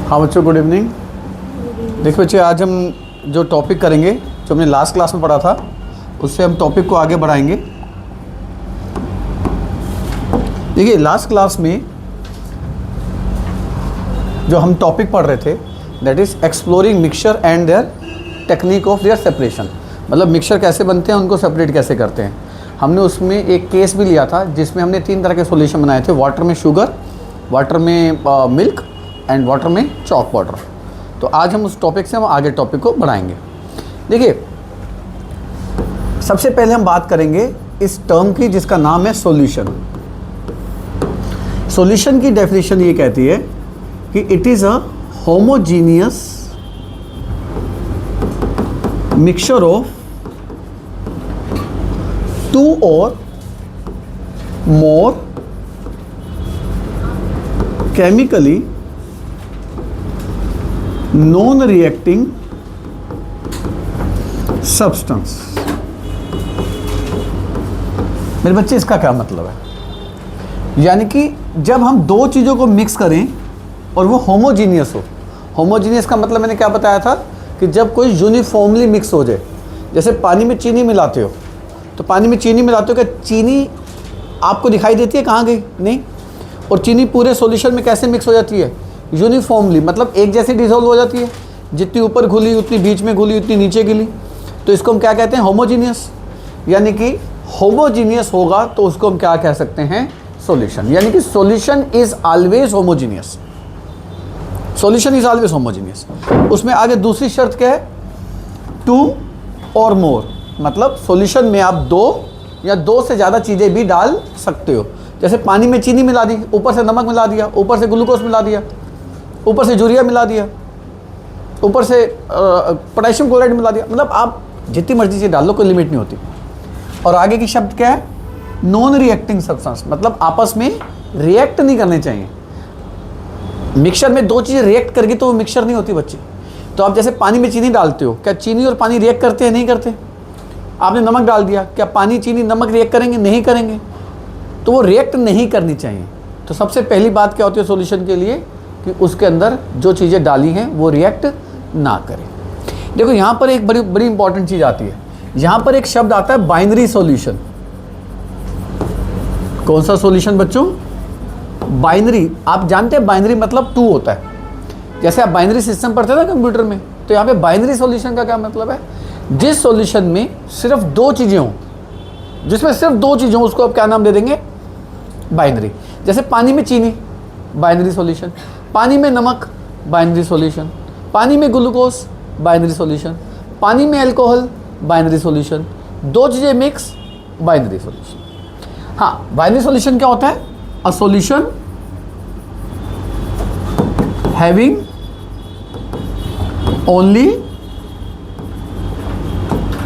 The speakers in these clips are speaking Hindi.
हाँ बच्चों, गुड इवनिंग। देखिए बच्चे, आज हम जो टॉपिक करेंगे, जो हमने लास्ट क्लास में पढ़ा था, उससे हम टॉपिक को आगे बढ़ाएंगे। देखिए, लास्ट क्लास में जो हम टॉपिक पढ़ रहे थे, that is exploring mixture and their technique of their separation. मतलब मिक्सचर कैसे बनते हैं, उनको सेपरेट कैसे करते हैं। हमने उसमें एक केस भी लिया था जिसमें हमने 3 तरह के सॉल्यूशन बनाए थे, वाटर में शुगर, वाटर में मिल्क एंड वाटर में चॉक पाउडर। तो आज हम उस टॉपिक से हम आगे टॉपिक को बढ़ाएंगे। देखिए, सबसे पहले हम बात करेंगे इस टर्म की जिसका नाम है सॉल्यूशन। सॉल्यूशन की डेफिनेशन ये कहती है कि it is a homogeneous mixture of 2 or more chemically non-reacting substance। मेरे बच्चे, इसका क्या मतलब है? यानी कि जब हम 2 चीज़ों को मिक्स करें और वो होमोजीनियस हो। होमोजीनियस का मतलब मैंने क्या बताया था कि जब कोई यूनिफॉर्मली मिक्स हो जाए। जैसे पानी में चीनी मिलाते हो, तो पानी में चीनी मिलाते हो, क्या चीनी आपको दिखाई देती है कहाँ गई? नहीं। और चीनी पूरे सॉल्यूशन में कैसे मिक्स हो जाती है? यूनिफॉर्मली, मतलब एक जैसी डिसॉल्व हो जाती है। जितनी ऊपर घुली उतनी बीच में घुली, उतनी नीचे गिली। तो इसको हम क्या कहते हैं? होमोजीनियस। यानी कि होमोजीनियस होगा तो उसको हम क्या कह सकते हैं? सॉल्यूशन। यानी कि solution is always homogeneous. Solution is always homogeneous. उसमें आगे दूसरी शर्त क्या है? 2 or more, मतलब सॉल्यूशन में आप 2 या 2 से ज़्यादा चीज़ें भी डाल सकते हो। जैसे पानी में चीनी मिला दी, ऊपर से नमक मिला दिया, ऊपर से ग्लूकोज मिला दिया, ऊपर से यूरिया मिला दिया, ऊपर से पोटेशियम क्लोराइड मिला दिया। मतलब आप जितनी मर्जी चीज़ डाल लो, कोई लिमिट नहीं होती। और आगे की शब्द क्या है? नॉन रिएक्टिंग सब्सटेंस, मतलब आपस में रिएक्ट नहीं करने चाहिए। मिक्सचर में 2 चीज़ें रिएक्ट करगी तो वो मिक्सचर नहीं होती बच्चे। तो आप जैसे पानी में चीनी डालते हो, क्या चीनी और पानी रिएक्ट करते हैं? नहीं करते। आपने नमक डाल दिया, क्या पानी चीनी नमक रिएक्ट करेंगे? नहीं करेंगे। तो वो रिएक्ट नहीं करनी चाहिए। तो सबसे पहली बात क्या होती है सॉल्यूशन के लिए? कि उसके अंदर जो चीज़ें डाली हैं वो रिएक्ट ना करें। देखो, यहाँ पर एक बड़ी बड़ी इंपॉर्टेंट चीज़ आती है। यहाँ पर एक शब्द आता है बाइनरी सॉल्यूशन। कौन सा सॉल्यूशन बच्चों? बाइनरी। आप जानते हैं बाइनरी मतलब 2 होता है। जैसे आप बाइनरी सिस्टम पढ़ते हैं ना कंप्यूटर में, तो यहाँ पे बाइनरी सॉल्यूशन का क्या मतलब है? जिस सॉल्यूशन में सिर्फ 2 चीज़ें हों, जिसमें सिर्फ 2 चीज़ें हों, उसको आप क्या नाम दे देंगे? बाइनरी। जैसे पानी में चीनी, बाइनरी सॉल्यूशन। पानी में नमक, बाइनरी सॉल्यूशन। पानी में ग्लूकोज, बाइनरी सॉल्यूशन। पानी में अल्कोहल, बाइनरी सॉल्यूशन। 2 चीज़ें मिक्स, बाइनरी सॉल्यूशन। हाँ, बाइनरी सॉल्यूशन क्या होता है? A solution having only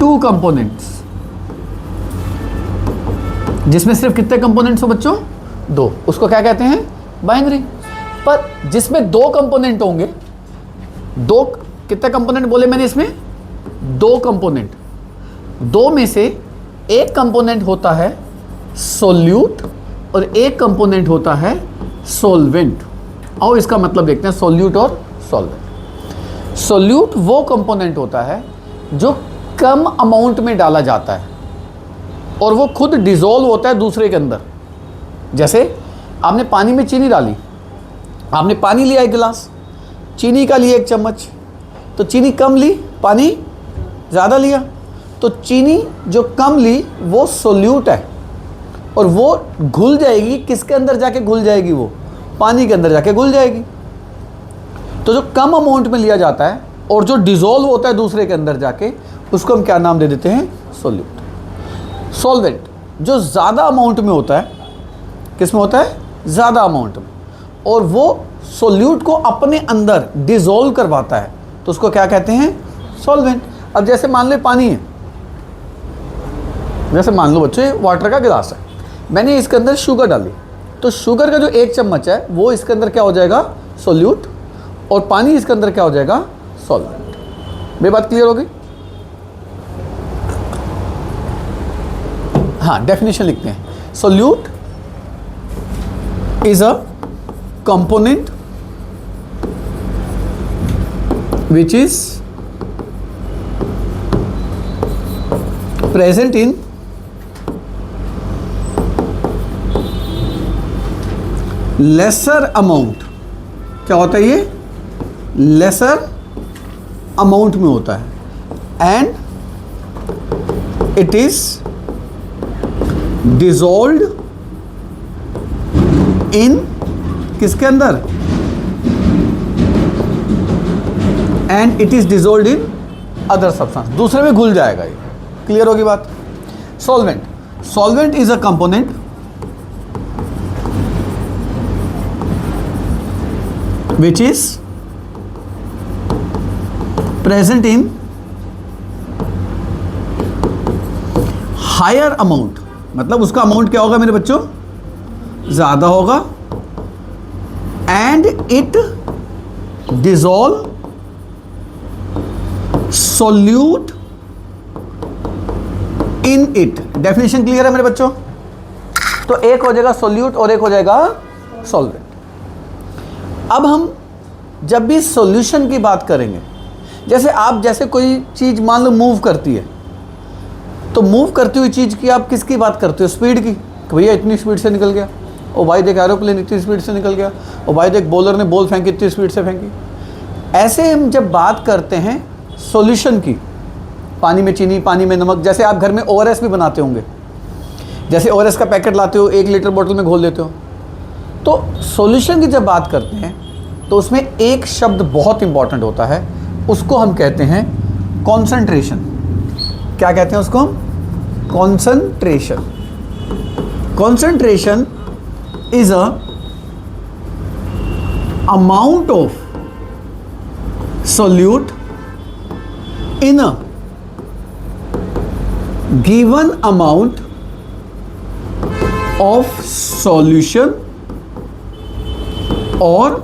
2 components. जिसमें सिर्फ कितने कंपोनेंट्स हो बच्चों? 2। उसको क्या कहते हैं? बाइनरी। पर जिसमें 2 कंपोनेंट होंगे, 2 कितने कंपोनेंट बोले मैंने इसमें? 2 कंपोनेंट। 2 में से एक कंपोनेंट होता है सोल्यूट और एक कंपोनेंट होता है सॉल्वेंट। और इसका मतलब देखते हैं, सोल्यूट और सॉल्वेंट। सोल्यूट वो कंपोनेंट होता है जो कम अमाउंट में डाला जाता है और वो खुद डिसॉल्व होता है दूसरे के अंदर। जैसे आपने पानी में चीनी डाली, आपने पानी लिया 1 गिलास, चीनी का लिया 1 चम्मच, तो चीनी कम ली, पानी ज़्यादा लिया। तो चीनी जो कम ली वो सोल्यूट है और वो घुल जाएगी। किसके अंदर जाके घुल जाएगी? वो पानी के अंदर जाके घुल जाएगी। तो जो कम अमाउंट में लिया जाता है और जो डिसॉल्व होता है दूसरे के अंदर जाके, उसको हम क्या नाम दे देते हैं? सोल्यूट। सॉल्वेंट जो ज़्यादा अमाउंट में होता है, किस में होता है? ज़्यादा अमाउंट में, और वो सोल्यूट को अपने अंदर डिसॉल्व करवाता है, तो उसको क्या कहते हैं? सॉल्वेंट। अब जैसे मान लो पानी है, जैसे मान लो बच्चों ये वाटर का गिलास है, मैंने इसके अंदर शुगर डाली, तो शुगर का जो 1 चम्मच है वो इसके अंदर क्या हो जाएगा? सोल्यूट। और पानी इसके अंदर क्या हो जाएगा? सॉल्वेंट। मेरी बात क्लियर होगी? हाँ, डेफिनेशन लिखते हैं। Solute is a component which is present in lesser amount। क्या होता है ये? lesser amount में होता है, and it is dissolved in किसके अंदर? and it is dissolved in other substance, दूसरे में घुल जाएगा ये। क्लियर होगी बात? solvent, solvent is a component which is present in higher amount, मतलब उसका अमाउंट क्या होगा मेरे बच्चों? ज़्यादा होगा, and it dissolve solute in it। Definition clear है मेरे बच्चों? तो एक हो जाएगा सोल्यूट और एक हो जाएगा सॉल्वेंट। अब हम जब भी सॉल्यूशन की बात करेंगे, जैसे कोई चीज़ मान लो मूव करती है, तो मूव करती हुई चीज़ की आप किसकी बात करते हो? स्पीड की, कि भैया इतनी स्पीड से निकल गया, और भाई देख एरोप्लेन इतनी स्पीड से निकल गया, और भाई देख बॉलर ने बॉल फेंकी इतनी स्पीड से फेंकी। ऐसे हम जब बात करते हैं सॉल्यूशन की, पानी में चीनी, पानी में नमक, जैसे आप घर में ओआरएस भी बनाते होंगे, जैसे ओआरएस का पैकेट लाते हो 1 लीटर बोतल में घोल देते हो, तो सॉल्यूशन की जब बात करते हैं तो उसमें एक शब्द बहुत इंपॉर्टेंट होता है, उसको हम कहते हैं कॉन्सेंट्रेशन। क्या कहते हैं उसको हम? Concentration. Concentration is a amount of solute in a given amount of solution और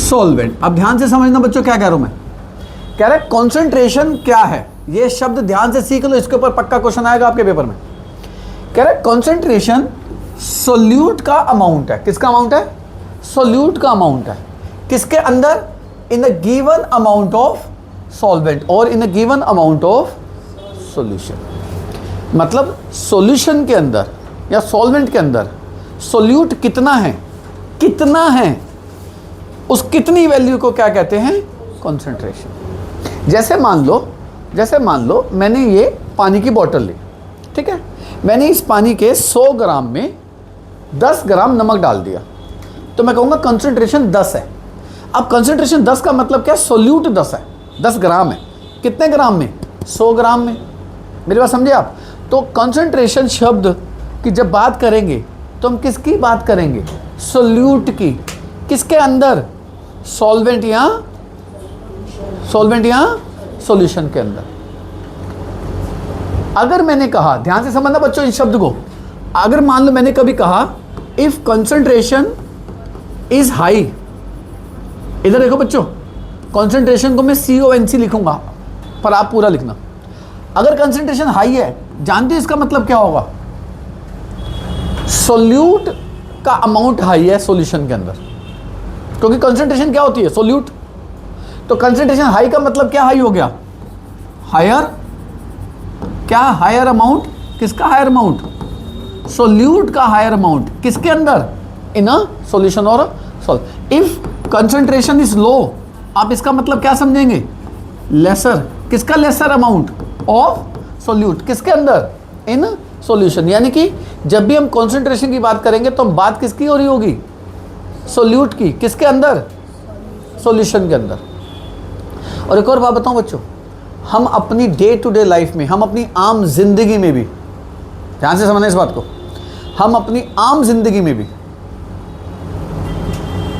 सॉल्वेंट। अब ध्यान से समझना बच्चों, क्या कह रहा हूं मैं? कह रहा है कॉन्सेंट्रेशन क्या है, ये शब्द ध्यान से सीख लो, इसके ऊपर पक्का क्वेश्चन आएगा आपके पेपर में। कह रहा है कॉन्सेंट्रेशन सोल्यूट का अमाउंट है। किसका अमाउंट है? सोल्यूट का अमाउंट है। किसके अंदर? In the given amount of solvent और in the given amount of solution. मतलब सॉल्यूशन के अंदर या सॉल्वेंट के अंदर सोल्यूट कितना है, कितना है, उस कितनी वैल्यू को क्या कहते हैं? कॉन्सेंट्रेशन। जैसे मान लो मैंने ये पानी की बोतल ली, ठीक है, मैंने इस पानी के 100 ग्राम में 10 ग्राम नमक डाल दिया, तो मैं कहूँगा कंसंट्रेशन 10 है। अब कंसंट्रेशन 10 का मतलब क्या? सोल्यूट 10 है, 10 ग्राम है। कितने ग्राम में? 100 ग्राम में। मेरी बात समझे आप? तो कंसंट्रेशन शब्द की जब बात करेंगे तो हम किसकी बात करेंगे? सोल्यूट की। किसके अंदर? सॉल्वेंट या सॉल्यूशन के अंदर। अगर मैंने कहा, ध्यान से समझना बच्चों इस शब्द को, अगर मान लो मैंने कभी कहा इफ कंसंट्रेशन इज हाई, इधर देखो बच्चों, कंसंट्रेशन को मैं CONC लिखूंगा पर आप पूरा लिखना। अगर कंसंट्रेशन हाई है, जानते हो इसका मतलब क्या होगा? सोल्यूट का अमाउंट हाई है सॉल्यूशन के अंदर, क्योंकि कंसंट्रेशन क्या होती है? सोल्यूट। तो कंसंट्रेशन हाई का मतलब क्या हाई हो गया? हायर। क्या? Higher amount. किसका हायर अमाउंट? सोल्यूट का हायर अमाउंट। किसके अंदर? इन अ सॉल्यूशन और solve. If concentration is low, आप इसका मतलब क्या समझेंगे? लेसर। किसका लेसर अमाउंट? Of solute. किसके अंदर? In solution. यानी कि जब भी हम कंसंट्रेशन की बात करेंगे तो बात किसकी हो रही होगी? सोल्यूट की। किसके अंदर? सॉल्यूशन के अंदर। और एक और बात बताऊं बच्चों, हम अपनी डे टू डे लाइफ में, हम अपनी आम जिंदगी में भी, ध्यान से समझना इस बात को, हम अपनी आम जिंदगी में भी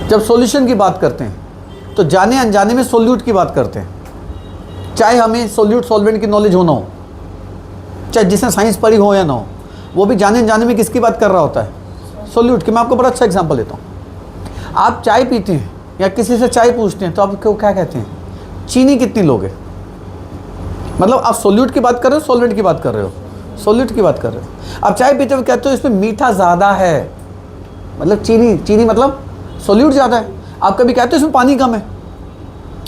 जब सॉल्यूशन की बात करते हैं तो जाने अनजाने में सोल्यूट की बात करते हैं। चाहे हमें सोल्यूट सॉल्वेंट की नॉलेज हो ना हो, चाहे जिसने साइंस पढ़ी हो या ना हो, वो भी जाने अनजाने में किसकी बात कर रहा होता है? सोल्यूट की। मैं आपको बड़ा अच्छा एग्जांपल देता हूँ। आप चाय पीते हैं या किसी से चाय पूछते हैं तो आप क्यों क्या कहते हैं? चीनी कितनी लोगे? मतलब आप सोल्यूट की बात कर रहे हो, सॉल्वेंट की बात कर रहे हो? सोल्यूट की बात कर रहे हो। आप चाय पीते हुए कहते हो इसमें मीठा ज़्यादा है, मतलब चीनी मतलब सोल्यूट ज़्यादा है। आप कभी कहते हो इसमें पानी कम है,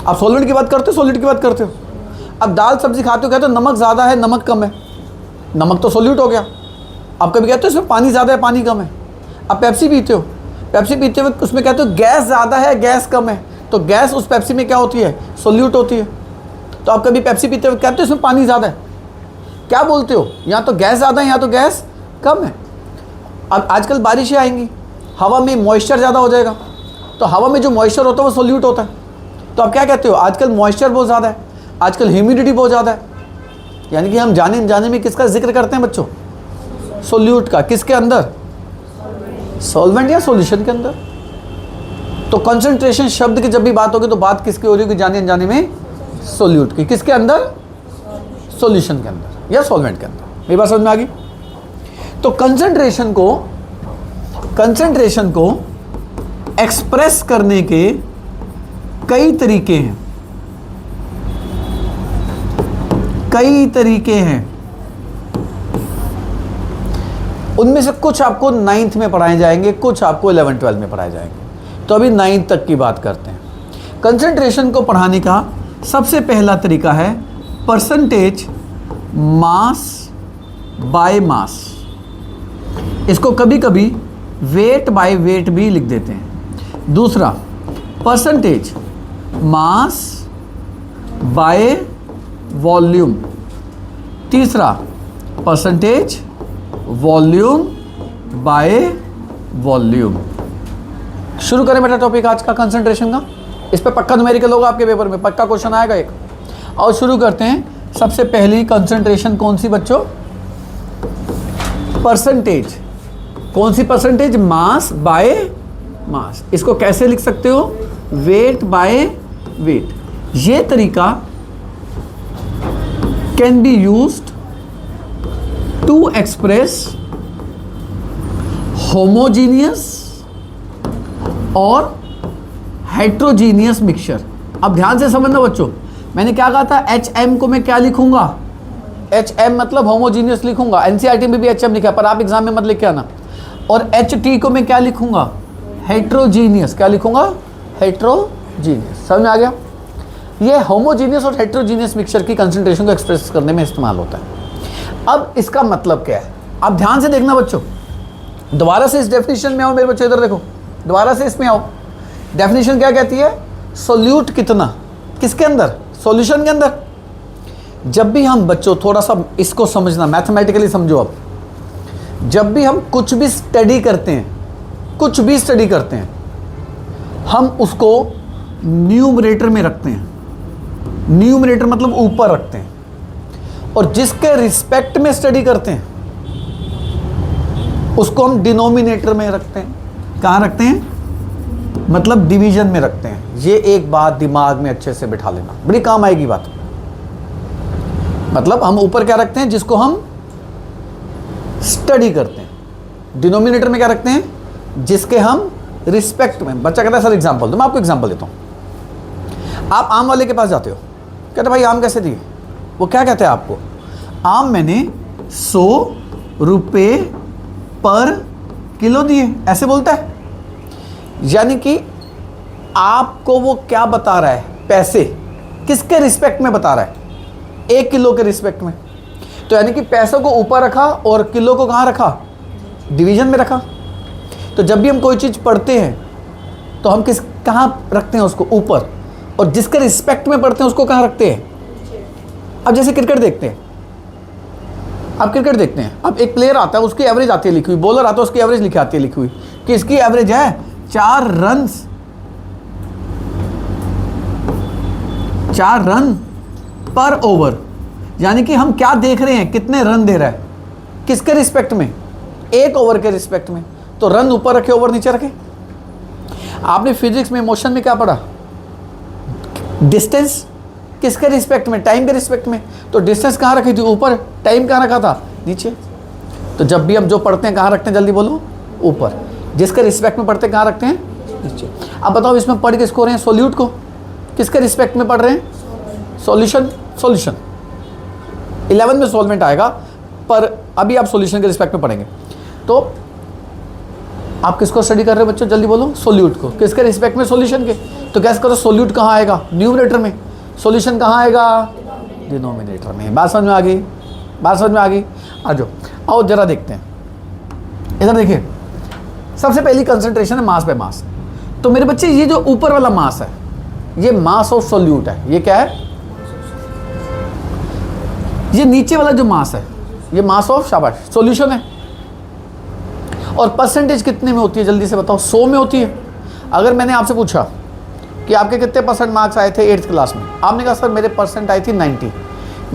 आप सॉल्वेंट की बात करते हो, सॉल्यूट की बात करते हो। अब दाल सब्जी खाते हो, कहते हो नमक ज़्यादा है नमक कम है, नमक तो सॉल्यूट हो गया। आप कभी कहते हो इसमें पानी ज़्यादा है पानी कम है। आप पेप्सी पीते हो, पेप्सी पीते हुए उसमें कहते हो गैस ज़्यादा है गैस कम है, तो गैस उस पेप्सी में क्या होती है, सॉल्यूट होती है। तो आप कभी पेप्सी पीते हुए कहते हो इसमें पानी ज़्यादा है, क्या बोलते हो, यहाँ तो गैस ज़्यादा है यहाँ तो गैस कम है। अब आजकल बारिशें आएंगी, हवा में मॉइस्चर ज़्यादा हो जाएगा, तो हवा में जो मॉइस्चर होता है वो सॉल्यूट होता है। तो आप क्या कहते हो, आजकल मॉइस्चर बहुत ज़्यादा है, आजकल ह्यूमिडिटी बहुत ज़्यादा है, यानी कि हम जाने जाने में किसका जिक्र करते हैं बच्चों, सॉल्यूट का। किसके अंदर, सॉल्वेंट या सॉल्यूशन के अंदर। तो कंसंट्रेशन शब्द की जब भी बात होगी तो बात किसकी हो रही होगी, जाने अनजाने में सॉल्यूट की। किसके अंदर, सॉल्यूशन के अंदर या सॉल्वेंट के अंदर। मेरी बात समझ में आ गई। तो कंसंट्रेशन को एक्सप्रेस करने के कई तरीके हैं, कई तरीके हैं। उनमें से कुछ आपको 9th में पढ़ाए जाएंगे, कुछ आपको 11th-12th में पढ़ाए जाएंगे। तो अभी 9th तक की बात करते हैं। कंसंट्रेशन को पढ़ाने का सबसे पहला तरीका है परसेंटेज मास बाय मास। इसको कभी कभी वेट बाय वेट भी लिख देते हैं। दूसरा परसेंटेज मास बाय वॉल्यूम। तीसरा परसेंटेज वॉल्यूम बाय वॉल्यूम। शुरू करें बेटा टॉपिक आज का कंसंट्रेशन का। इस पे पक्का न्यूमेरिकल होगा आपके पेपर में, पक्का क्वेश्चन आएगा एक। और शुरू करते हैं। सबसे पहली कंसंट्रेशन कौन सी बच्चों, परसेंटेज। कौन सी परसेंटेज, मास बाय मास। इसको कैसे लिख सकते हो, वेट बाय वेट। ये तरीका can be used to express homogeneous और हेट्रोजीनियस मिक्सचर। अब ध्यान से समझना बच्चों, मैंने क्या कहा था, HM को मैं क्या लिखूंगा, HM मतलब होमोजीनियस लिखूंगा। NCERT में भी HM लिखा है पर आप एग्जाम में मत लिख के आना। और HT को मैं क्या लिखूंगा, हेट्रोजीनियस। क्या लिखूंगा, हेट्रोजीनियस। समझ में आ गया। ये होमोजीनियस और हेट्रोजीनियस मिक्सचर की कंसंट्रेशन को एक्सप्रेस करने में इस्तेमाल होता है। अब इसका मतलब क्या है, आप ध्यान से देखना बच्चों। दोबारा से इस डेफिनेशन में आओ मेरे बच्चों, इधर देखो, दोबारा से इसमें आओ। डेफिनेशन क्या कहती है, सोल्यूट कितना, किसके अंदर, सॉल्यूशन के अंदर। जब भी हम बच्चों थोड़ा सा इसको समझना, मैथमेटिकली समझो। अब जब भी हम कुछ भी स्टडी करते हैं, कुछ भी स्टडी करते हैं, हम उसको न्यूमरेटर में रखते हैं। न्यूमरेटर मतलब ऊपर रखते हैं। और जिसके रिस्पेक्ट में स्टडी करते हैं उसको हम डिनोमिनेटर में रखते हैं। कहाँ रखते हैं, मतलब डिवीजन में रखते हैं। ये एक बात दिमाग में अच्छे से बिठा लेना, बड़ी काम आएगी बात। मतलब हम ऊपर क्या रखते हैं, जिसको हम स्टडी करते हैं। डिनोमिनेटर में क्या रखते हैं, जिसके हम रिस्पेक्ट में। बच्चा कहता है सर एग्जांपल दो, मैं आपको एग्जांपल देता हूं। आप आम वाले के पास जाते हो, कहते भाई आम कैसे दिए, वो क्या कहते हैं आपको, आम मैंने 100 रुपये पर किलो दिए, ऐसे बोलता है। यानी कि आपको वो क्या बता रहा है, पैसे किसके रिस्पेक्ट में बता रहा है, 1 किलो के रिस्पेक्ट में। तो यानी कि पैसों को ऊपर रखा और किलो को कहाँ रखा, डिवीजन में रखा। तो जब भी हम कोई चीज़ पढ़ते हैं तो हम कहाँ रखते हैं उसको, ऊपर। और जिसके रिस्पेक्ट में पढ़ते हैं उसको कहाँ रखते हैं। अब जैसे क्रिकेट देखते हैं, आप क्रिकेट देखते हैं, अब एक प्लेयर आता है, उसकी एवरेज आती है लिखी हुई, बॉलर आता है, उसकी एवरेज लिखी आती है लिखी हुई कि इसकी एवरेज है 4 रन पर ओवर। यानी कि हम क्या देख रहे हैं, कितने रन दे रहा है, किसके रिस्पेक्ट में, 1 ओवर के रिस्पेक्ट में। तो रन ऊपर रखे, ओवर नीचे रखे। आपने फिजिक्स में, मोशन में क्या पढ़ा, डिस्टेंस किसके रिस्पेक्ट में, टाइम के रिस्पेक्ट में। तो डिस्टेंस कहाँ रखी थी, ऊपर। टाइम कहाँ रखा था, नीचे। तो जब भी हम जो पढ़ते हैं कहाँ रखते हैं, जल्दी बोलो, ऊपर। जिसके रिस्पेक्ट में पढ़ते हैं कहाँ रखते हैं, नीचे। अब बताओ इसमें पढ़ किसको रहे हैं, सोल्यूट को। किसके रिस्पेक्ट में पढ़ रहे हैं, सॉल्यूशन। 11 में सॉल्वेंट आएगा, पर अभी आप सॉल्यूशन के रिस्पेक्ट में पढ़ेंगे। तो आप किसको स्टडी कर रहे हो बच्चों, जल्दी बोलो, सोल्यूट को। किसके रिस्पेक्ट में, सॉल्यूशन के। तो कैसे करो, सोल्यूट कहाँ आएगा, न्यूमरेटर में, सॉल्यूशन कहाँ आएगा, डिनोमिनेटर में। बात समझ में आ गई, बात समझ में आ गई। आ जाओ, आओ जरा देखते हैं, इधर देखिए। सबसे पहली कंसंट्रेशन है मास बाय मास। तो मेरे बच्चे ये जो ऊपर वाला मास है ये मास ऑफ सोल्यूट है, ये क्या है, ये नीचे वाला जो मास है ये मास ऑफ, शाबाश, सॉल्यूशन है। और परसेंटेज कितने में होती है जल्दी से बताओ, 100 में होती है। अगर मैंने आपसे पूछा कि आपके कितने परसेंट मार्क्स आए थे 8th क्लास में, आपने कहा सर मेरे परसेंट आई थी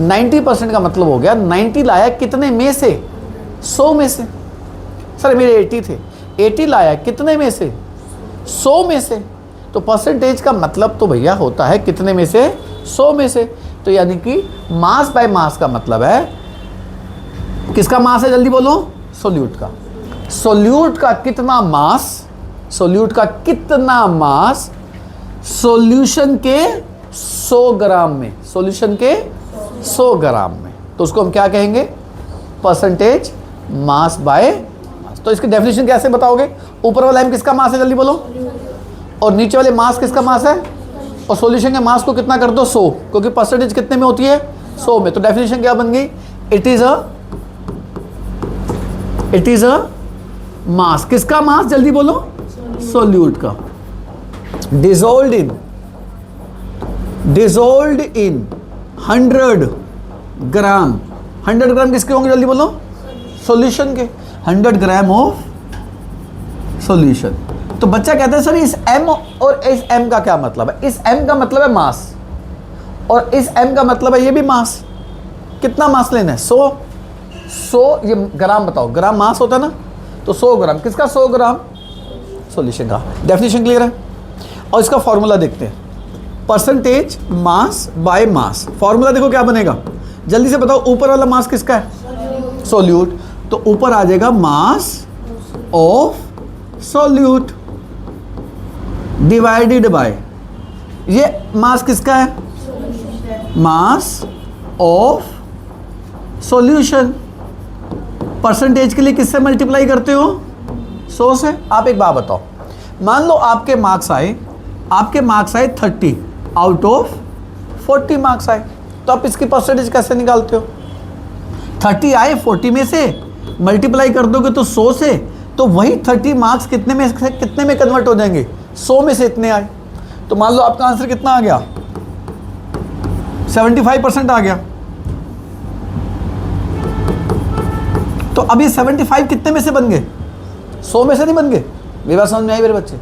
90% का मतलब हो गया 90 लाया कितने में से, 100 में से। सर मेरे 80 थे, 80 लाया कितने में से, 100 में से। तो परसेंटेज का मतलब तो भैया होता है कितने में से, 100 में से। तो यानी कि मास बाय मास का मतलब है, किसका मास है जल्दी बोलो, सोल्यूट का। सोल्यूट का कितना मास, सोल्यूट का कितना मास सॉल्यूशन के 100 ग्राम में, सॉल्यूशन के 100 ग्राम में। तो उसको हम क्या कहेंगे, परसेंटेज मास बाय मास। तो इसकी डेफिनेशन कैसे बताओगे, ऊपर वाला m किसका मास है जल्दी बोलो, और नीचे वाले मास किसका मास है, और सॉल्यूशन के मास को कितना कर दो, 100, क्योंकि परसेंटेज कितने में होती है, 100 में। तो डेफिनेशन क्या बन गई, इट इज अ मास, किसका मास जल्दी बोलो, सोल्यूट का। डिसॉल्व्ड इन 100 ग्राम, 100 ग्राम किसके होंगे जल्दी बोलो, सॉल्यूशन के, 100 ग्राम ऑफ सॉल्यूशन। तो बच्चा कहता है सर इस m और इस m का क्या मतलब है, इस m का मतलब है मास और इस m का मतलब है ये भी मास। कितना मास लेना है, 100 ये ग्राम बताओ, ग्राम मास होता है ना, तो 100 ग्राम किसका, 100 ग्राम सॉल्यूशन का। डेफिनेशन क्लियर है। और इसका फॉर्मूला देखते हैं, percentage mass by mass. Formula देखो क्या बनेगा, जल्दी से बताओ, ऊपर वाला मास किसका है, सोल्यूट, तो ऊपर आ जाएगा मास ऑफ सोल्यूट डिवाइडेड बाय, ये मास किसका है, मास ऑफ सॉल्यूशन। परसेंटेज के लिए किससे मल्टीप्लाई करते हो, 100 से। आप एक बात बताओ, मान लो आपके मार्क्स आए 30 आउट ऑफ 40 मार्क्स आए, तो आप इसकी परसेंटेज कैसे निकालते हो, 30 आए 40 में से, मल्टीप्लाई कर दोगे तो 100 से, तो वही 30 मार्क्स कितने में कन्वर्ट हो जाएंगे, 100 में से इतने आए। तो मान लो आपका आंसर कितना आ गया, 75% आ गया। तो अब ये 75 कितने में से बन गए, 100 में से नहीं बन गए। मेरी बात समझ में आई मेरे बच्चे।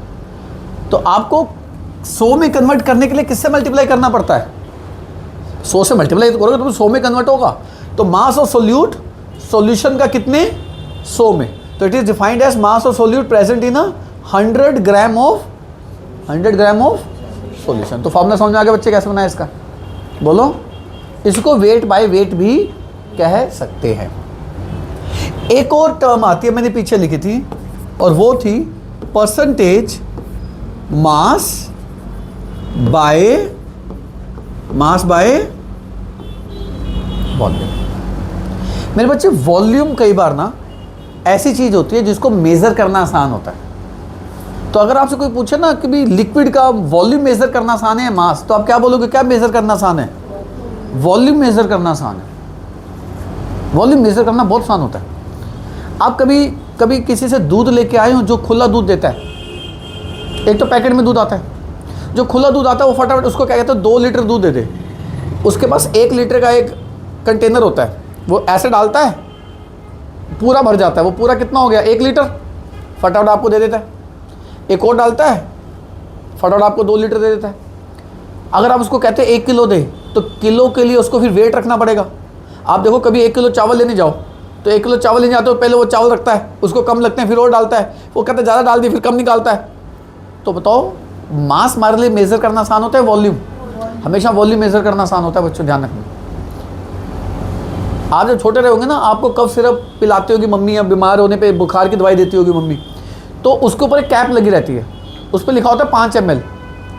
तो आपको 100 में कन्वर्ट करने के लिए किससे मल्टीप्लाई करना पड़ता है, 100 से मल्टीप्लाई तो करोगे तो 100 में कन्वर्ट होगा। तो मास ऑफ सोल्यूट, सॉल्यूशन का कितने, 100 में। तो it is defined as mass of solute present in 100 gram of solution. तो फॉर्मूला समझ में आ गया बच्चे, कैसे बनाया इसका, बोलो। इसको वेट बाय वेट भी कह सकते हैं। एक और टर्म आती है, मैंने पीछे लिखी थी, और वो थी परसेंटेज मास बाय वॉल्यूम। मेरे बच्चे वॉल्यूम कई बार ना ऐसी चीज होती है जिसको मेजर करना आसान होता है। तो अगर आपसे कोई पूछे ना कि भी लिक्विड का वॉल्यूम मेजर करना आसान है मास, तो आप क्या बोलोगे, क्या मेजर करना आसान है, वॉल्यूम मेजर करना आसान है। वॉल्यूम मेजर करना बहुत आसान होता है। आप कभी किसी से दूध लेके आए हो जो खुला दूध देता है, एक तो पैकेट में दूध आता है, जो खुला दूध आता है वो फटाफट उसको क्या कहते हैं, 2 लीटर दूध दे दे। उसके पास 1 लीटर का एक कंटेनर होता है, वो ऐसे डालता है, पूरा भर जाता है, वो पूरा कितना हो गया, 1 लीटर, फटाफट आपको दे देता है। एक और डालता है, फटाफट आपको 2 लीटर दे देता है। अगर आप उसको कहते हैं 1 किलो दे, तो किलो के लिए उसको फिर वेट रखना पड़ेगा। आप देखो कभी 1 किलो चावल लेने जाओ, तो 1 किलो चावल लेने जाते हो, पहले वो चावल रखता है, उसको कम लगते हैं, फिर और डालता है, वो कहते हैं ज़्यादा डाल दी, फिर कम निकालता है। तो बताओ, मास हमारे लिए मेजर करना आसान होता है, वॉल्यूम हमेशा वॉल्यूम मेजर करना आसान होता है। बच्चों ध्यान रखना, आप जब छोटे रहोगे ना, आपको कफ सिरप पिलाती होगी मम्मी, या बीमार होने पे बुखार की दवाई देती होगी मम्मी, तो उसके ऊपर एक कैप लगी रहती है, उस पर लिखा होता है 5 ml।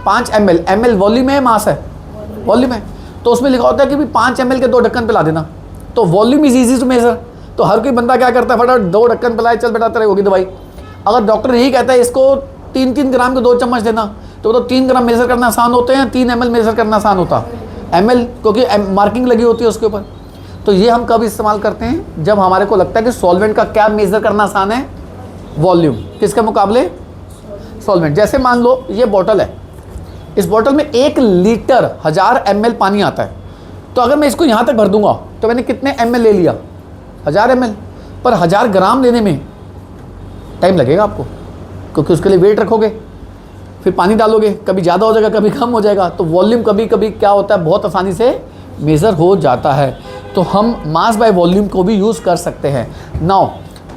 5 ml, ml वॉल्यूम है, मास है, वॉल्यूम है। तो उसमें लिखा होता है कि भी 5 ml के 2 ढक्कन पिला देना। तो volume is easy to measure. तो हर कोई बंदा क्या करता है, फटाफट 2 ढक्कन पिलाए, चल बेटा तेरे होगी दवाई। अगर डॉक्टर यही कहता है इसको 3-3 ग्राम के 2 चम्मच देना, तो 3 ग्राम मेजर करना आसान होते हैं, 3 ml मेजर करना आसान होता है। ml क्योंकि मार्किंग लगी होती है उसके ऊपर। तो ये हम कब इस्तेमाल करते हैं, जब हमारे को लगता है कि सॉल्वेंट का क्या मेजर करना आसान है, वॉल्यूम किसके मुकाबले, सॉल्वेंट। जैसे मान लो ये बोतल है, इस बोतल में 1 लीटर 1000 ml पानी आता है। तो अगर मैं इसको यहाँ तक भर दूंगा तो मैंने कितने ml ले लिया, 1000 ml। पर 1000 ग्राम लेने में टाइम लगेगा आपको, क्योंकि उसके लिए वेट रखोगे, फिर पानी डालोगे, कभी ज़्यादा हो जाएगा कभी कम हो जाएगा। तो वॉल्यूम कभी कभी क्या होता है, बहुत आसानी से मेज़र हो जाता है। तो हम मास बाय वॉल्यूम को भी यूज़ कर सकते हैं। नाउ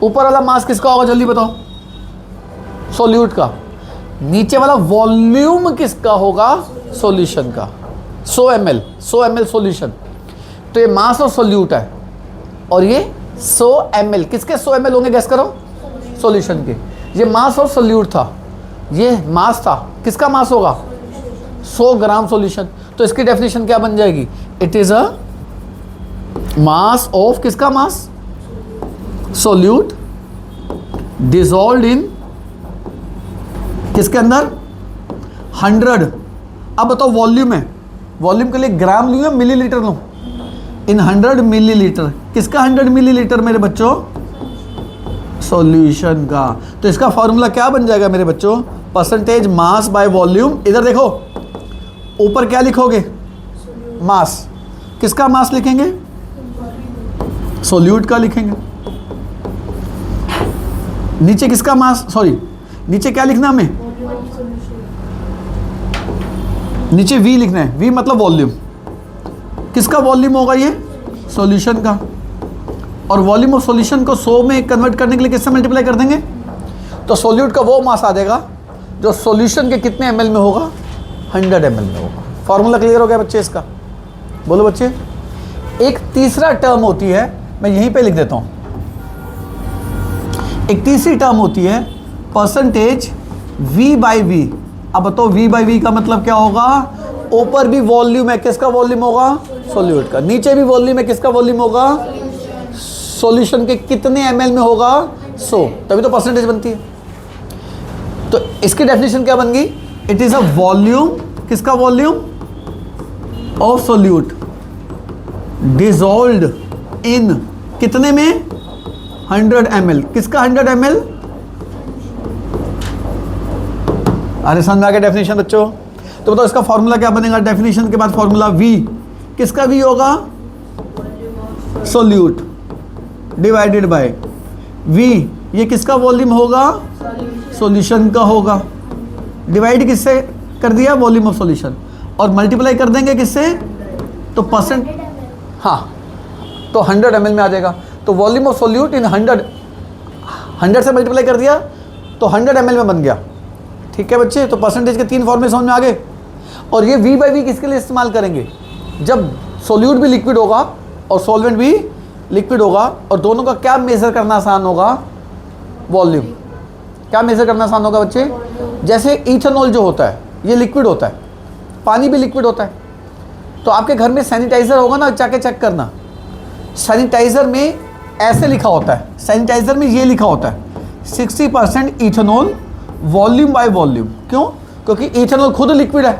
ऊपर वाला मास किसका होगा, जल्दी बताओ, सोल्यूट का। नीचे वाला वॉल्यूम किसका होगा, सॉल्यूशन का। 100 ml सॉल्यूशन। तो ये मास और सोल्यूट है, और ये 100 ml, किसके 100 ml होंगे, गैस करो, सॉल्यूशन के। ये मास और सोल्यूट था, ये मास था, किसका मास होगा, 100 ग्राम सॉल्यूशन। तो इसकी डेफिनेशन क्या बन जाएगी, it is a mass of, किसका मास, सोल्यूट डिसॉल्व्ड इन, किसके अंदर, 100। अब बताओ वॉल्यूम है, वॉल्यूम के लिए ग्राम लूँ या मिलीलीटर लूँ, इन 100 मिलीलीटर। किसका 100 मिलीलीटर मेरे बच्चों, सॉल्यूशन का। तो इसका फॉर्मूला क्या बन जाएगा मेरे बच्चों, परसेंटेज मास बाय वॉल्यूम। इधर देखो ऊपर क्या लिखोगे, मास, किसका मास लिखेंगे, सोल्यूट का लिखेंगे। नीचे किसका मास, सॉरी नीचे क्या लिखना हमें, नीचे V लिखना है, V मतलब वॉल्यूम। किसका वॉल्यूम होगा, ये सॉल्यूशन का। और वॉल्यूम ऑफ सॉल्यूशन को 100 में कन्वर्ट करने के लिए किससे मल्टीप्लाई कर देंगे, तो सोल्यूट का वो मास आ जाएगा जो सॉल्यूशन के कितने ml में होगा, 100 ml में होगा। फॉर्मूला क्लियर हो गया बच्चे इसका, बोलो बच्चे। एक तीसरा टर्म होती है, मैं यहीं पे लिख देता हूँ, एक तीसरी टर्म होती है परसेंटेज V बाई V। अब बताओ V बाई V का मतलब क्या होगा, ऊपर भी वॉल्यूम है, किसका वॉल्यूम होगा, सोल्यूट का। नीचे भी वॉल्यूम है, किसका वॉल्यूम होगा, सॉल्यूशन के कितने ml में होगा, 100, तभी तो परसेंटेज बनती है। तो इसकी डेफिनेशन क्या बन गई, इट इज अ वॉल्यूम, किसका वॉल्यूम, ऑफ सोल्यूट डिसॉल्व्ड इन, कितने में, 100 ml। किसका 100 ml, अरे समझ आ गया डेफिनेशन बच्चों। तो बताओ इसका फॉर्मूला क्या बनेगा, डेफिनेशन के बाद फॉर्मूला V, किसका V होगा, सोल्यूट डिवाइडेड बाय V, ये किसका वॉल्यूम होगा, सॉल्यूशन का होगा। डिवाइड किससे कर दिया, वॉल्यूम ऑफ सॉल्यूशन, और मल्टीप्लाई कर देंगे किससे, तो परसेंट, हाँ, तो 100 ml में आ जाएगा। तो वॉल्यूम ऑफ सोल्यूट इन 100 से मल्टीप्लाई कर दिया तो 100 ml में बन गया। ठीक है बच्चे, तो परसेंटेज के 3 फॉर्मूले समझ में आ गए। और ये V बाई V किसके लिए इस्तेमाल करेंगे, जब सोल्यूट भी लिक्विड होगा और सॉल्वेंट भी लिक्विड होगा, और दोनों का क्या मेज़र करना आसान होगा, वॉल्यूम। क्या मेज़र करना आसान होगा बच्चे, जैसे इथेनॉल जो होता है ये लिक्विड होता है, पानी भी लिक्विड होता है। तो आपके घर में सैनिटाइज़र होगा ना, जाके चेक करना, सैनिटाइज़र में ऐसे लिखा होता है, सैनिटाइज़र में ये लिखा होता है 60% इथेनॉल वॉल्यूम बाय वॉल्यूम। क्यों, क्योंकि इथेनॉल खुद लिक्विड है,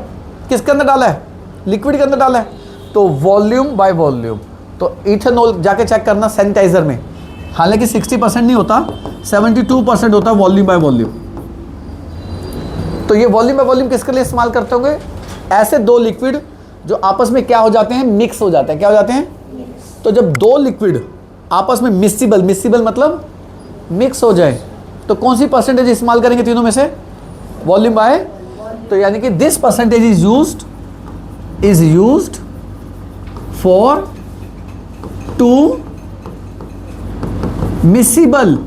किसके अंदर डाला है, लिक्विड के अंदर डाला है, तो वॉल्यूम बाय वॉल्यूम। तो इथेनॉल जाके चेक करना सैनिटाइज़र में, हालांकि 60% नहीं होता, 72% होता है वॉल्यूम बाय वॉल्यूम। तो ये वॉल्यूम बाय वॉल्यूम किसके लिए इस्तेमाल करते होंगे, ऐसे दो लिक्विड जो आपस में क्या हो जाते हैं, मिक्स हो जाते हैं। क्या हो जाते हैं, तो जब दो लिक्विड आपस में मिक्सिबल, मिक्सिबल मतलब मिक्स हो जाए, तो कौन सी परसेंटेज इस्तेमाल करेंगे तीनों में से, वॉल्यूम बाय। तो यानी कि this percentage is used for to miscible.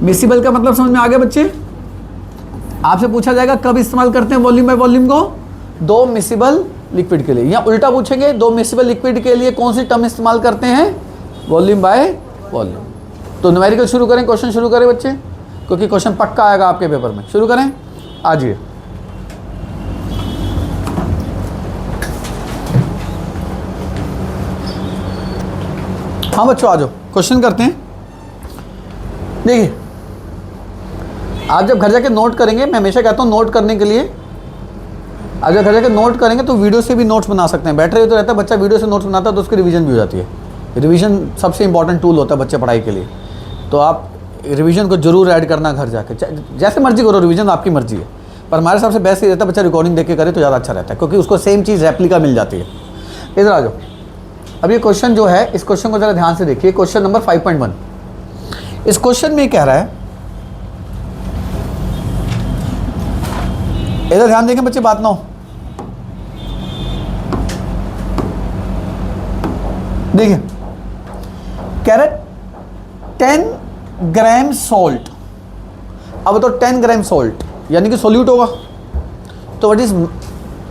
Miscible का मतलब समझ में आ गया बच्चे। आपसे पूछा जाएगा कब इस्तेमाल करते हैं वॉल्यूम बाय वॉल्यूम को, दो मिक्सिबल लिक्विड के लिए, या उल्टा पूछेंगे दो मिक्सिबल लिक्विड के लिए कौन सी टर्म इस्तेमाल करते हैं, वॉल्यूम बाय वॉल्यूम। तो न्यूमेरिकल शुरू करें, क्वेश्चन शुरू करें बच्चे, क्योंकि क्वेश्चन पक्का आएगा आपके पेपर में। शुरू करें, आजिए। हाँ बच्चों आ जाओ, क्वेश्चन करते हैं। देखिए आप जब घर जाके नोट करेंगे, मैं हमेशा कहता हूँ नोट करने के लिए, आप जब घर जाके नोट करेंगे तो वीडियो से भी नोट्स बना सकते हैं। बैटरी तो रहता है, बच्चा वीडियो से नोट्स बनाता है तो उसकी रिवीजन भी हो जाती है। रिवीजन सबसे इंपॉर्टेंट टूल होता है बच्चे पढ़ाई के लिए। तो आप रिवीजन को जरूर ऐड करना घर जाके, जैसे मर्जी करो, रिवीजन आपकी मर्जी है, पर हमारे हिसाब से बेस्ट ये रहता है बच्चा रिकॉर्डिंग देख के करे तो ज़्यादा अच्छा रहता है, क्योंकि उसको सेम चीज़ रेप्लिका मिल जाती है। इधर आ जाओ। अब ये क्वेश्चन जो है, इस क्वेश्चन को ज़रा ध्यान से देखिए, क्वेश्चन नंबर 5.1। इस क्वेश्चन में कह रहा है, इधर ध्यान देंगे बच्चे, बात ना हो। देखिए कह रहा है 10 ग्राम सॉल्ट। अब तो 10 ग्राम सॉल्ट यानी कि सोल्यूट होगा, तो what is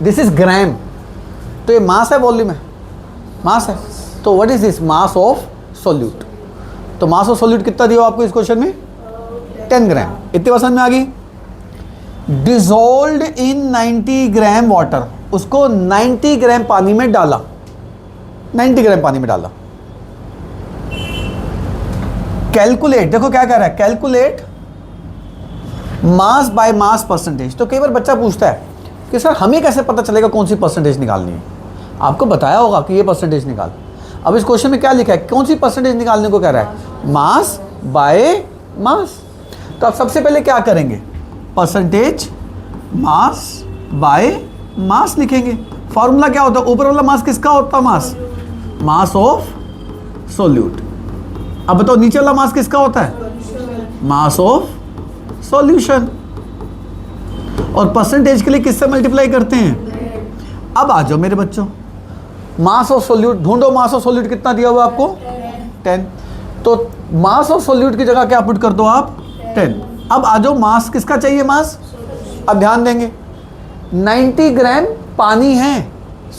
this is gram, तो ये मास है वॉल्यूम है, मास है, तो what is this mass of solute. तो मास ऑफ सोल्यूट कितना दिया आपको इस क्वेश्चन में 10 ग्राम। इतनी बात समझ में आ गई। डिसॉल्व्ड इन 90 ग्राम वाटर, उसको 90 ग्राम पानी में डाला, 90 ग्राम पानी में डाला। कैलकुलेट, देखो क्या कह रहा है, calculate mass by mass percentage. तो कई बार बच्चा पूछता है कि सर हमें कैसे पता चलेगा कौन सी परसेंटेज निकालनी है। आपको बताया होगा कि ये परसेंटेज निकाल। अब इस क्वेश्चन में क्या लिखा है, कौन सी परसेंटेज निकालने को कह रहा है, मास बाय मास। तो आप सबसे पहले क्या करेंगे, परसेंटेज मास बाय मास लिखेंगे। फॉर्मूला क्या होता है, ऊपर वाला मास किसका होता है, मास, मास ऑफ सोल्यूट। अब बताओ नीचे वाला मास किसका होता है, मास ऑफ सॉल्यूशन। और परसेंटेज के लिए किससे मल्टीप्लाई करते हैं। अब आ जाओ मेरे बच्चों, मास ऑफ सोल्यूट ढूंढो। मास ऑफ सोल्यूट कितना दिया हुआ आपको 10, तो मास ऑफ सोल्यूट की जगह क्या पुट कर दो आप 10। अब आ जाओ मास किसका चाहिए, मास। अब ध्यान देंगे 90 ग्राम पानी है,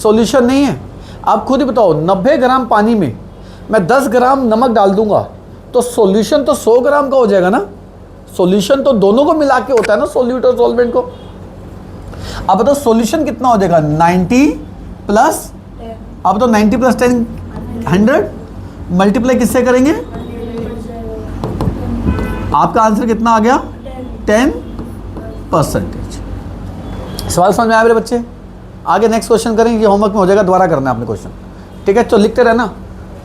सॉल्यूशन नहीं है। आप खुद ही बताओ 90 ग्राम पानी में मैं 10 ग्राम नमक डाल दूंगा तो सॉल्यूशन तो 100 ग्राम का हो जाएगा ना। सॉल्यूशन तो दोनों को मिला के होता है ना, सोल्यूट और सॉल्वेंट को। अब बताओ सॉल्यूशन कितना हो जाएगा 90 प्लस, अब तो 90 प्लस 10 100, मल्टीप्लाई किससे करेंगे, आपका आंसर कितना आ गया 10%। सवाल समझ में आया मेरे बच्चे। आगे नेक्स्ट क्वेश्चन करेंगे, ये होमवर्क में हो जाएगा, दोबारा करना है आपने क्वेश्चन, ठीक है। तो लिखते रहना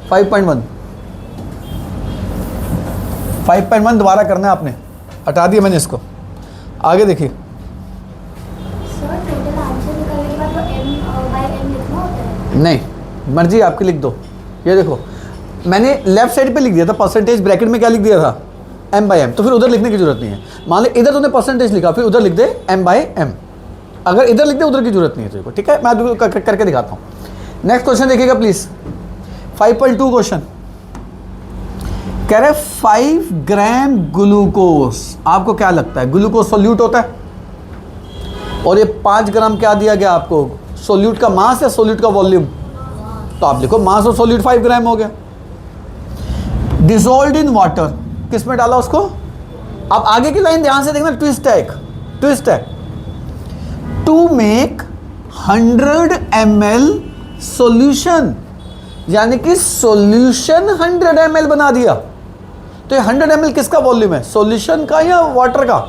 5.1 5.1 दोबारा करना है आपने, हटा दिया मैंने इसको। आगे देखिए, नहीं मर्जी आपकी, लिख दो। ये देखो मैंने लेफ्ट साइड पे लिख दिया था परसेंटेज, ब्रैकेट में क्या लिख दिया था m/m, तो फिर उधर लिखने की जरूरत नहीं है। मान ले इधर तूने परसेंटेज लिखा, फिर उधर लिख दे m/m। अगर इधर लिख दे उधर की जरूरत नहीं है तेरे को, ठीक है। मैं आपको करके दिखाता हूँ। नेक्स्ट क्वेश्चन देखिएगा प्लीज, 5.2 क्वेश्चन कह रहे 5 ग्राम ग्लूकोज। आपको क्या लगता है ग्लूकोज सोल्यूट होता है, और ये 5 ग्राम क्या दिया गया आपको, सोल्यूट का मास या सोल्यूट का वॉल्यूम। तो आप लिखो मास ऑफ सोल्यूट 5 ग्राम हो गया। डिसॉल्व्ड इन वाटर, किस में डाला उसको। अब आगे की लाइन ध्यान से देखना, ट्विस्ट है, एक ट्विस्ट है। टू मेक 100 ml सॉल्यूशन, यानी कि सॉल्यूशन 100 ml बना दिया। तो ये 100 ml किसका वॉल्यूम है, सॉल्यूशन का या वाटर का,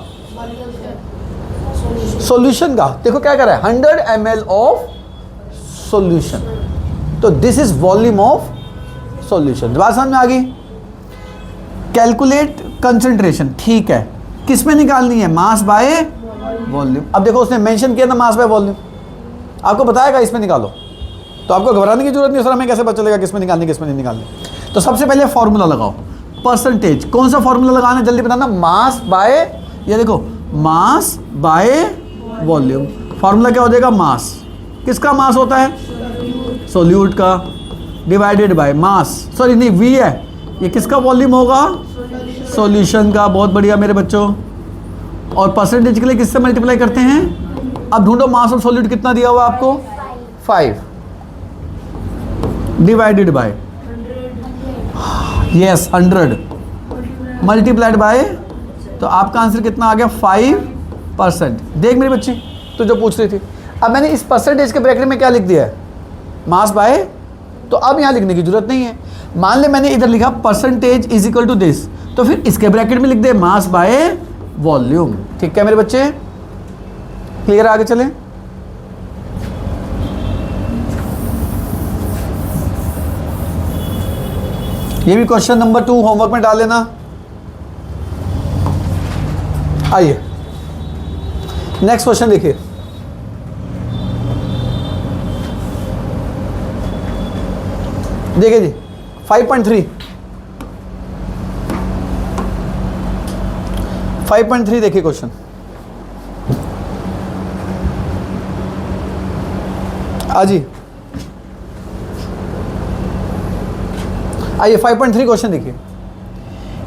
सॉल्यूशन का। देखो क्या कर रहा है 100 ml ऑफ सॉल्यूशन, तो this is volume of solution. बात समझ में आ गई। कैलकुलेट कंसंट्रेशन, ठीक है, किस में निकालनी है, मास बाय वॉल्यूम। अब देखो उसने मेंशन किया ना मास बाय वॉल्यूम, आपको बताएगा इसमें निकालो, तो आपको घबराने की जरूरत नहीं। सर हमें कैसे पता चलेगा किस में निकालनी किस में नहीं निकालनी। तो सबसे पहले फॉर्मूला लगाओ, परसेंटेज। कौन सा फॉर्मूला लगाना है जल्दी बताना, मास बाय, ये देखो मास बाय वॉल्यूम। फॉर्मूला क्या हो जाएगा, मास, किसका मास होता है, सोल्यूट का, डिवाइडेड बाय मास, सॉरी नहीं वी है, ये किसका वॉल्यूम होगा, सॉल्यूशन का। बहुत बढ़िया मेरे बच्चों। और परसेंटेज के लिए किससे मल्टीप्लाई करते हैं। अब ढूंढो मास ऑफ सोल्यूट कितना दिया हुआ आपको 5 divided by, yes 100 multiplied by, तो आपका आंसर कितना आ गया 5%। देख मेरी बच्ची तो जो पूछ रही थी। अब मैंने इस परसेंटेज के ब्रैकेट में क्या लिख दिया है, मास बाय, तो अब यहाँ लिखने की जरूरत नहीं है। मान ले मैंने इधर लिखा percentage is equal to this, तो फिर इसके ब्रैकेट में लिख दे मास बाय वॉल्यूम। ठीक है मेरे बच्चे, क्लियर? आगे चलें। ये भी क्वेश्चन नंबर 2 होमवर्क में डाल लेना। आइए नेक्स्ट क्वेश्चन देखिए। देखिए जी 5.3 देखिए क्वेश्चन। जी आइए 5.3 क्वेश्चन देखिए।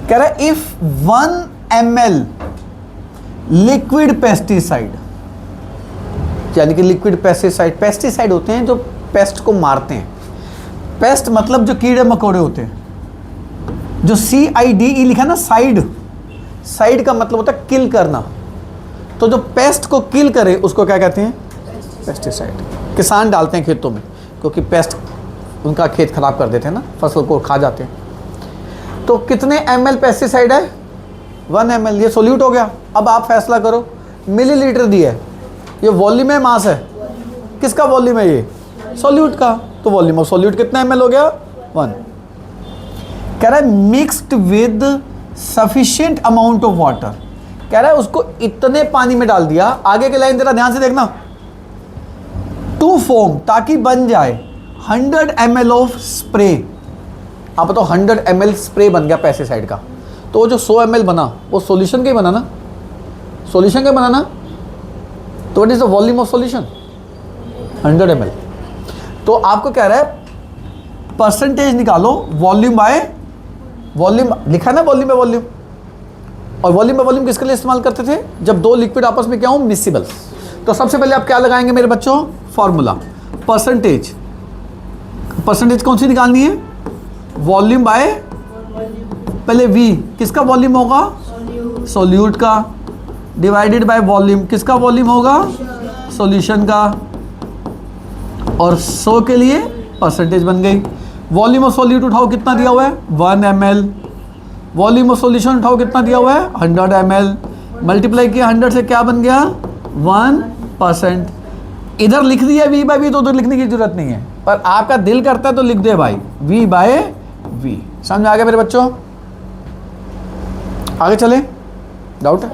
कह रहा है इफ 1 ml लिक्विड पेस्टिसाइड, यानी कि लिक्विड पेस्टिसाइड, पेस्टिसाइड होते हैं जो पेस्ट को मारते हैं। पेस्ट मतलब जो कीड़े मकोड़े होते हैं, जो CIDE लिखा ना, साइड, साइड का मतलब होता है किल करना। तो जो पेस्ट को किल करे उसको क्या कहते हैं? पेस्टिसाइड। किसान डालते हैं खेतों में क्योंकि पेस्ट उनका खेत खराब कर देते हैं ना, फसल को खा जाते हैं। तो कितने ml पेस्टिसाइड है? 1 ml। ये सोल्यूट हो गया। अब आप फैसला करो, मिलीलीटर दिया है, ये वॉल्यूम है मास है? किसका वॉल्यूम है? ये सोल्यूट का। तो वॉल्यूम ऑफ सोल्यूट कितना ml हो गया? 1। कह रहा है mixed with sufficient amount of water. कह रहा है उसको इतने पानी में डाल दिया, आगे की लाइन जरा ध्यान से देखना, टू फोम, ताकि बन जाए 100 ml ऑफ स्प्रे। आप बताओ 100 ml स्प्रे बन गया पेस्टिसाइड का, तो जो 100 ml बना वो सॉल्यूशन का ही बना ना, सॉल्यूशन का बना ना। तो what is the volume of solution? 100 ml। तो आपको कह रहा है परसेंटेज निकालो वॉल्यूम बाय वॉल्यूम, लिखा ना वॉल्यूम बाय वॉल्यूम। और वॉल्यूम बाय वॉल्यूम किसके लिए इस्तेमाल करते थे? जब दो लिक्विड आपस में क्या हो, मिक्सिबल। तो सबसे पहले आप क्या लगाएंगे मेरे बच्चों? Formula percentage. परसेंटेज कौन सी निकालनी है? वॉल्यूम बाय, पहले V किसका वॉल्यूम होगा? सोल्यूट का, डिवाइडेड बाय वॉल्यूम किसका वॉल्यूम होगा? सॉल्यूशन का। और 100 के लिए परसेंटेज बन गई। वॉल्यूम ऑफ सोल्यूट उठाओ, कितना दिया हुआ है? 1 ml। वॉल्यूम ऑफ सॉल्यूशन उठाओ, कितना दिया हुआ है? 100 ml। मल्टीप्लाई किया 100 से, क्या बन गया? 1%। इधर लिख दिया V बाय V, तो उधर लिखने की जरूरत नहीं है, पर आपका दिल करता है तो लिख दे भाई V बाय V। समझ आ गया मेरे बच्चों? आगे चले, डाउट है?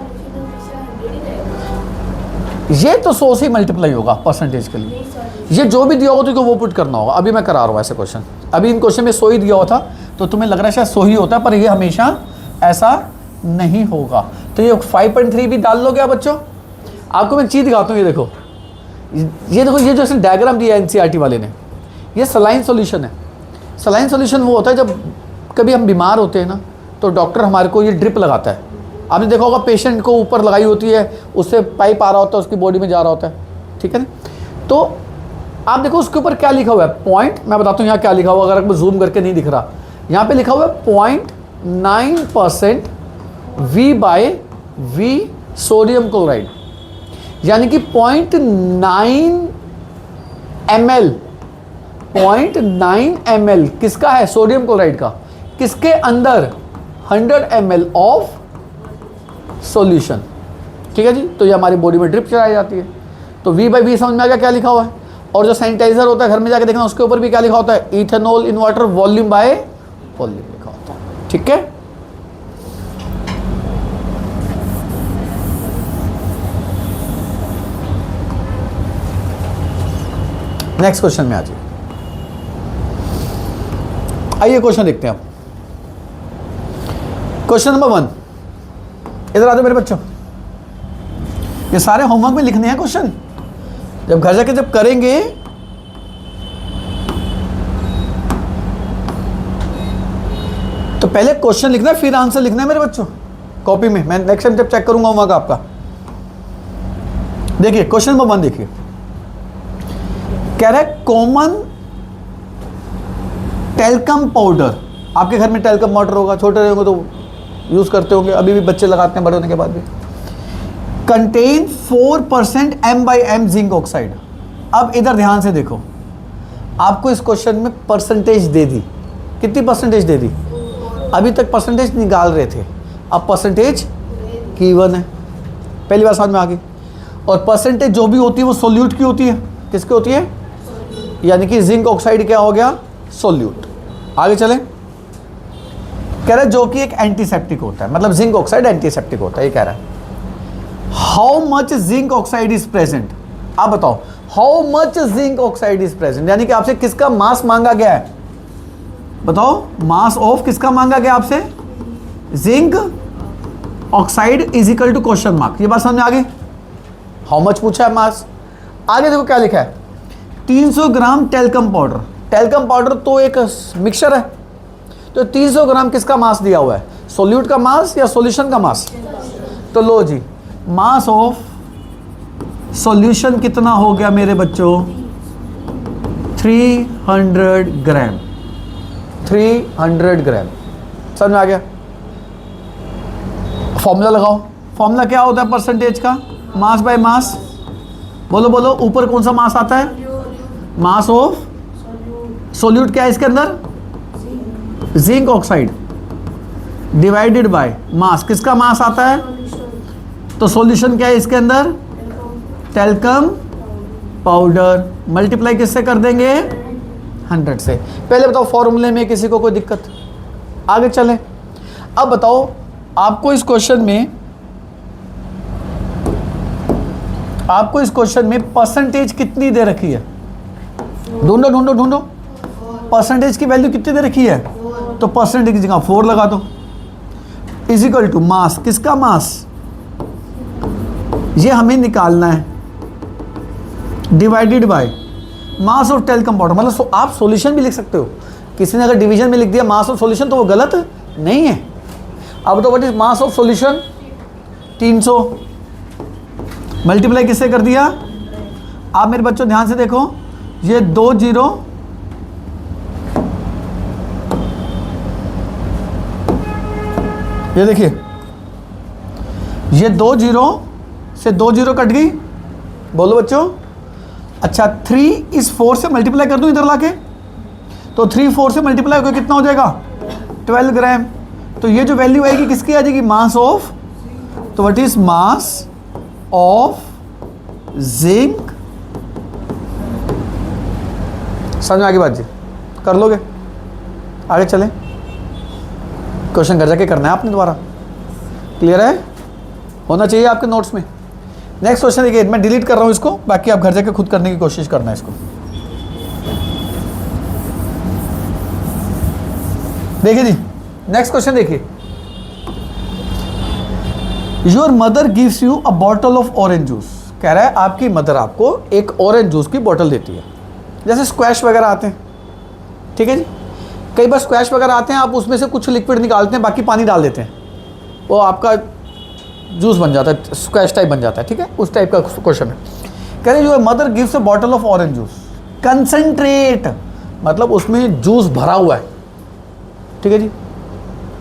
ये तो 100 से मल्टीप्लाई होगा परसेंटेज के लिए। ये जो भी दिया होगा तो वो पुट करना होगा। अभी मैं करा रहा हूँ ऐसे क्वेश्चन, अभी इन क्वेश्चन में 100 ही दिया हुआ था, तो तुम्हें लग रहा है शायद 100 ही होता है, पर ये हमेशा ऐसा नहीं होगा। तो ये 5.3 भी डाल लोगे आप बच्चों। आपको मैं चीज़ दिखाता हूँ, ये देखो, ये देखो, ये जो डायग्राम दिया है NCERT वाले ने, ये सलाइन सॉल्यूशन है। सलाइन सॉल्यूशन वो होता है जब कभी हम बीमार होते हैं ना, तो डॉक्टर हमारे को ये ड्रिप लगाता है। आपने देखा होगा पेशेंट को ऊपर लगाई होती है, उससे पाइप आ रहा होता है, उसकी बॉडी में जा रहा होता है, ठीक है ना। तो आप देखो उसके ऊपर क्या लिखा हुआ है, पॉइंट, मैं बताता हूँ यहाँ क्या लिखा हुआ, अगर आपको जूम करके नहीं दिख रहा, यहाँ पे लिखा हुआ है 0.9% V by V sodium chloride, यानी कि 0.9 ml, 0.9 ml किसका है? सोडियम क्लोराइड का। किसके अंदर? 100 ml ऑफ सॉल्यूशन। ठीक है जी। तो ये हमारी बॉडी में ड्रिप चलाई जाती है। तो V बाई V समझ में आ गया क्या लिखा हुआ है। और जो सैनिटाइजर होता है, घर में जाके देखना, उसके ऊपर भी क्या लिखा होता है? Ethanol in water volume by volume लिखा होता है। ठीक है। नेक्स्ट क्वेश्चन में आ जाइए। आइए क्वेश्चन देखते हैं आप। क्वेश्चन नंबर 1, इधर आ जाओ मेरे बच्चों। ये सारे होमवर्क में लिखने हैं क्वेश्चन, जब घर जाके जब करेंगे तो पहले क्वेश्चन लिखना है, फिर आंसर लिखना है मेरे बच्चों कॉपी में। मैं नेक्स्ट टाइम जब चेक करूंगा होमवर्क आपका। देखिए क्वेश्चन नंबर 1 देखिए, कह रहा है कॉमन टेल्कम पाउडर। आपके घर में टेल्कम पाउडर होगा, छोटे रहेंगे तो यूज करते होंगे, अभी भी बच्चे लगाते हैं बड़े होने के बाद भी। Contain 4% M/M zinc oxide. अब इधर ध्यान से देखो, आपको इस क्वेश्चन में परसेंटेज दे दी। कितनी परसेंटेज दे दी? अभी तक परसेंटेज निकाल रहे थे, अब परसेंटेज की 1 है। पहली बार समझ में आ गई। और परसेंटेज जो भी होती है वो सोल्यूट की होती है। किसकी होती है? यानी कि जिंक ऑक्साइड क्या हो गया? सोल्यूट। आगे चले, कह रहा है जो कि एक एंटीसेप्टिक होता है, मतलब जिंक ऑक्साइड एंटीसेप्टिक होता है। ये कह रहा है how much zinc oxide is present. आप बताओ how much zinc oxide is present, यानी कि आपसे किसका मास मांगा गया है? बताओ, मास ऑफ किसका मांगा गया आपसे? Zinc oxide is equal to question mark. ये बात समझ में आ गई? हाउ मच पूछा है, मास। आगे देखो क्या लिखा है, 300 ग्राम टेल्कम पाउडर। टेल्कम पाउडर तो एक मिक्सचर है, तो 300 ग्राम किसका मास दिया हुआ है? सोल्यूट का मास या सॉल्यूशन का मास? तो लो जी, मास ऑफ सॉल्यूशन कितना हो गया मेरे बच्चों? 300 ग्राम। 300 ग्राम। समझ में आ गया? फॉर्मूला लगाओ। फॉर्मूला क्या होता है परसेंटेज का? Mass by mass. बोलो बोलो, ऊपर कौन सा मास आता है? मास ऑफ सोल्यूट क्या है इसके अंदर? जिंक ऑक्साइड डिवाइडेड बाय मास। किसका मास आता है? तो सॉल्यूशन क्या है इसके अंदर? Talcum powder. मल्टीप्लाई किससे कर देंगे? 100 से। पहले बताओ फॉर्मूले में किसी को कोई दिक्कत? आगे चले। अब बताओ आपको इस क्वेश्चन में परसेंटेज कितनी दे रखी है? ढूंढो ढूंढो ढूंढो, परसेंटेज की वैल्यू कितनी दे रखी है? तो परसेंटेज की जगह 4 लगा दो। Is equal to mass. किसका मास? ये हमें निकालना है, divided by mass of talcum powder. मतलब आप सॉल्यूशन भी लिख सकते हो। किसी ने अगर डिवीजन में लिख दिया मास ऑफ सॉल्यूशन तो वो गलत नहीं है। अब तो what is mass of solution? 300 multiply किससे कर दिया? आप मेरे बच्चों ध्यान से देखो, ये 2 0 ये देखिए, ये 2 0 से 2 0 कट गई। बोलो बच्चों। अच्छा 3 इस 4 से मल्टीप्लाई कर दूं इधर लाके, तो 3 4 से मल्टीप्लाई होकर कितना हो जाएगा? 12 ग्राम। तो ये जो वैल्यू आएगी किसकी आ जाएगी? Mass of. तो what is mass of zinc? समझ में आगे बात जी? कर लोगे? आगे चले। क्वेश्चन घर जाके करना है आपने दोबारा। क्लियर है? होना चाहिए आपके नोट्स में। नेक्स्ट क्वेश्चन देखिए, मैं डिलीट कर रहा हूं इसको, बाकी आप घर जाके खुद करने की कोशिश करना है इसको। देखिए जी, नेक्स्ट क्वेश्चन देखिए, your mother gives you a bottle of orange juice. कह रहा है आपकी मदर आपको एक ऑरेंज जूस की बोतल देती है। जैसे स्क्वैश वगैरह आते हैं, ठीक है जी, कई बार स्क्वैश वगैरह आते हैं, आप उसमें से कुछ लिक्विड निकालते हैं, बाकी पानी डाल देते हैं, वो आपका जूस बन जाता है, स्क्वैश टाइप बन जाता है। ठीक है, उस टाइप का क्वेश्चन है। कह रहे your mother gives a bottle of orange juice concentrate, मतलब उसमें जूस भरा हुआ है। ठीक है जी,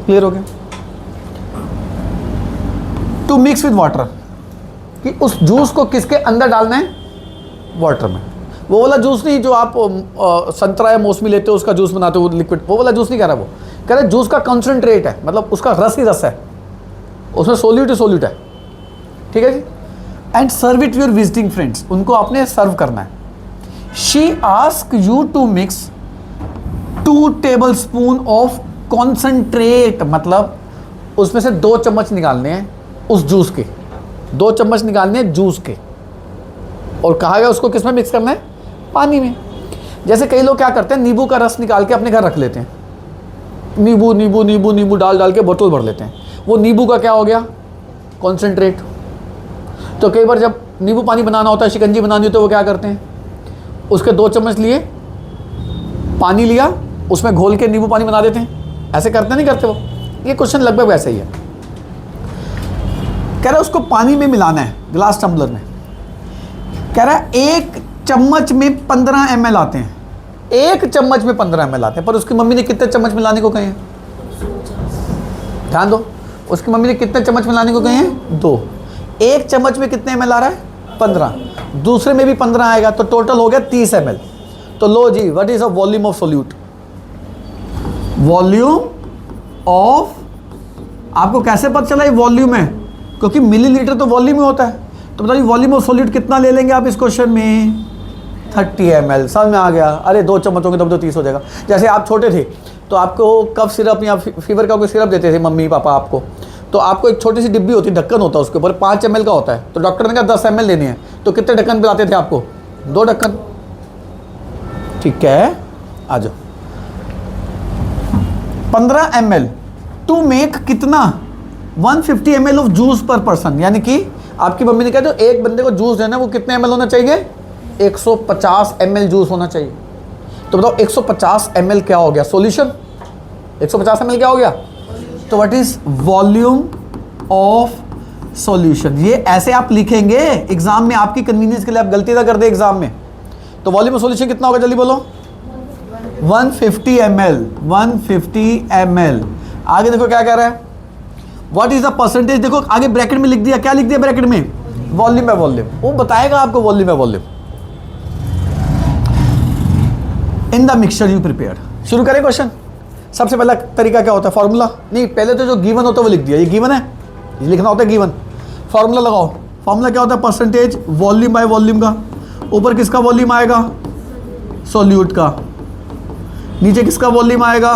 क्लियर हो गया? टू मिक्स विद वाटर, कि उस जूस को किसके अंदर डालना है? वाटर में। वो वाला जूस नहीं जो आप संतरा या मौसमी लेते हो उसका जूस बनाते हो लिक्विड, वो वाला जूस नहीं कह रहा। वो कह रहा जूस का कंसंट्रेट है, मतलब उसका रस ही रस है, उसमें सोल्यूट ही सोल्यूट है। ठीक है जी। And serve it your visiting friends, उनको आपने सर्व करना है। She ask you to mix 2 tablespoon of concentrate, मतलब उसमें से 2 चम्मच निकालने हैं उस जूस के, 2 चम्मच निकालने हैं जूस के, और कहा गया उसको किस में मिक्स करना है? पानी में। जैसे कई लोग क्या करते हैं, नींबू का रस निकाल के अपने घर रख लेते हैं, नींबू नींबू नींबू नींबू डाल डाल के बोतल भर लेते हैं, वो नींबू का क्या हो गया? कॉन्सेंट्रेट। तो कई बार जब नींबू पानी बनाना होता है, शिकंजी बनानी होती है, वो क्या करते हैं, उसके 2 चम्मच लिए, पानी लिया, उसमें घोल के नींबू पानी बना देते हैं। ऐसे करते नहीं करते वो? ये क्वेश्चन लगभग वैसा ही है। कह रहा है उसको पानी में मिलाना है, ग्लास टम्बलर में। कह रहा है 1 चम्मच में 15 ml आते हैं, 1 चम्मच में 15 ml आते हैं, पर उसकी मम्मी ने कितने चम्मच मिलाने को कहे हैं? ध्यान दो, उसकी मम्मी ने कितने चम्मच मिलाने को कहे हैं? 2। 1 चम्मच में कितने ml आ रहा है? 15। दूसरे में भी 15 आएगा, तो टोटल हो गया 30 ml। तो लो जी, what is a volume of solute? Volume of, आपको कैसे पता चला ये वॉल्यूम है? क्योंकि मिलीलीटर तो वॉल्यूम में होता है। तो बताइए वॉल्यूम ऑफ सॉल्यूट कितना ले लेंगे आप इस क्वेश्चन में? 30 ml। समझ में आ गया? अरे 2 चम्मच होंगे तब तो 30 हो जाएगा। जैसे आप छोटे थे तो आपको कफ सिरप या फीवर का कोई सिरप देते थे मम्मी पापा आपको, तो आपको एक छोटी सी डिब्बी होती है, ढक्कन होता है उसके ऊपर, 5 ml का होता है। तो डॉक्टर ने कहा 10 ml लेनी है, तो कितने ढक्कन पिलाते थे आपको? 2 ढक्कन। ठीक है, आ जाओ। 15 ml टू मेक कितना? 150 ml ऑफ जूस पर पर्सन। यानी कि आपकी मम्मी ने कहा तो एक बंदे को जूस देना, वो कितने ml होना चाहिए? 150 ml जूस होना चाहिए। तो बताओ 150 ml क्या हो गया? सॉल्यूशन। 150 ml क्या हो गया? तो what is volume of solution? ये ऐसे आप लिखेंगे एग्जाम में, आपकी कन्वीनियंस के लिए, आप गलती ना कर दे एग्जाम में। तो वॉल्यूम ऑफ सॉल्यूशन कितना होगा जल्दी बोलो? 150 ml। 150 ml। आगे देखो क्या कह रहा है, व्हाट इज द परसेंटेज। देखो आगे ब्रैकेट में लिख दिया, क्या लिख दिया ब्रैकेट में? Volume by volume. वो बताएगा आपको volume by volume in the mixture you prepared. शुरू करें क्वेश्चन। सबसे पहला तरीका क्या होता है? फॉर्मूला नहीं, पहले तो जो गिवन होता है वो लिख दिया। ये गिवन है, ये लिखना होता है गिवन। फॉर्मूला लगाओ। फॉर्मूला क्या होता है? परसेंटेज वॉल्यूम बाय वॉल्यूम का। ऊपर किसका वॉल्यूम आएगा? सॉल्यूट का। नीचे किसका वॉल्यूम आएगा?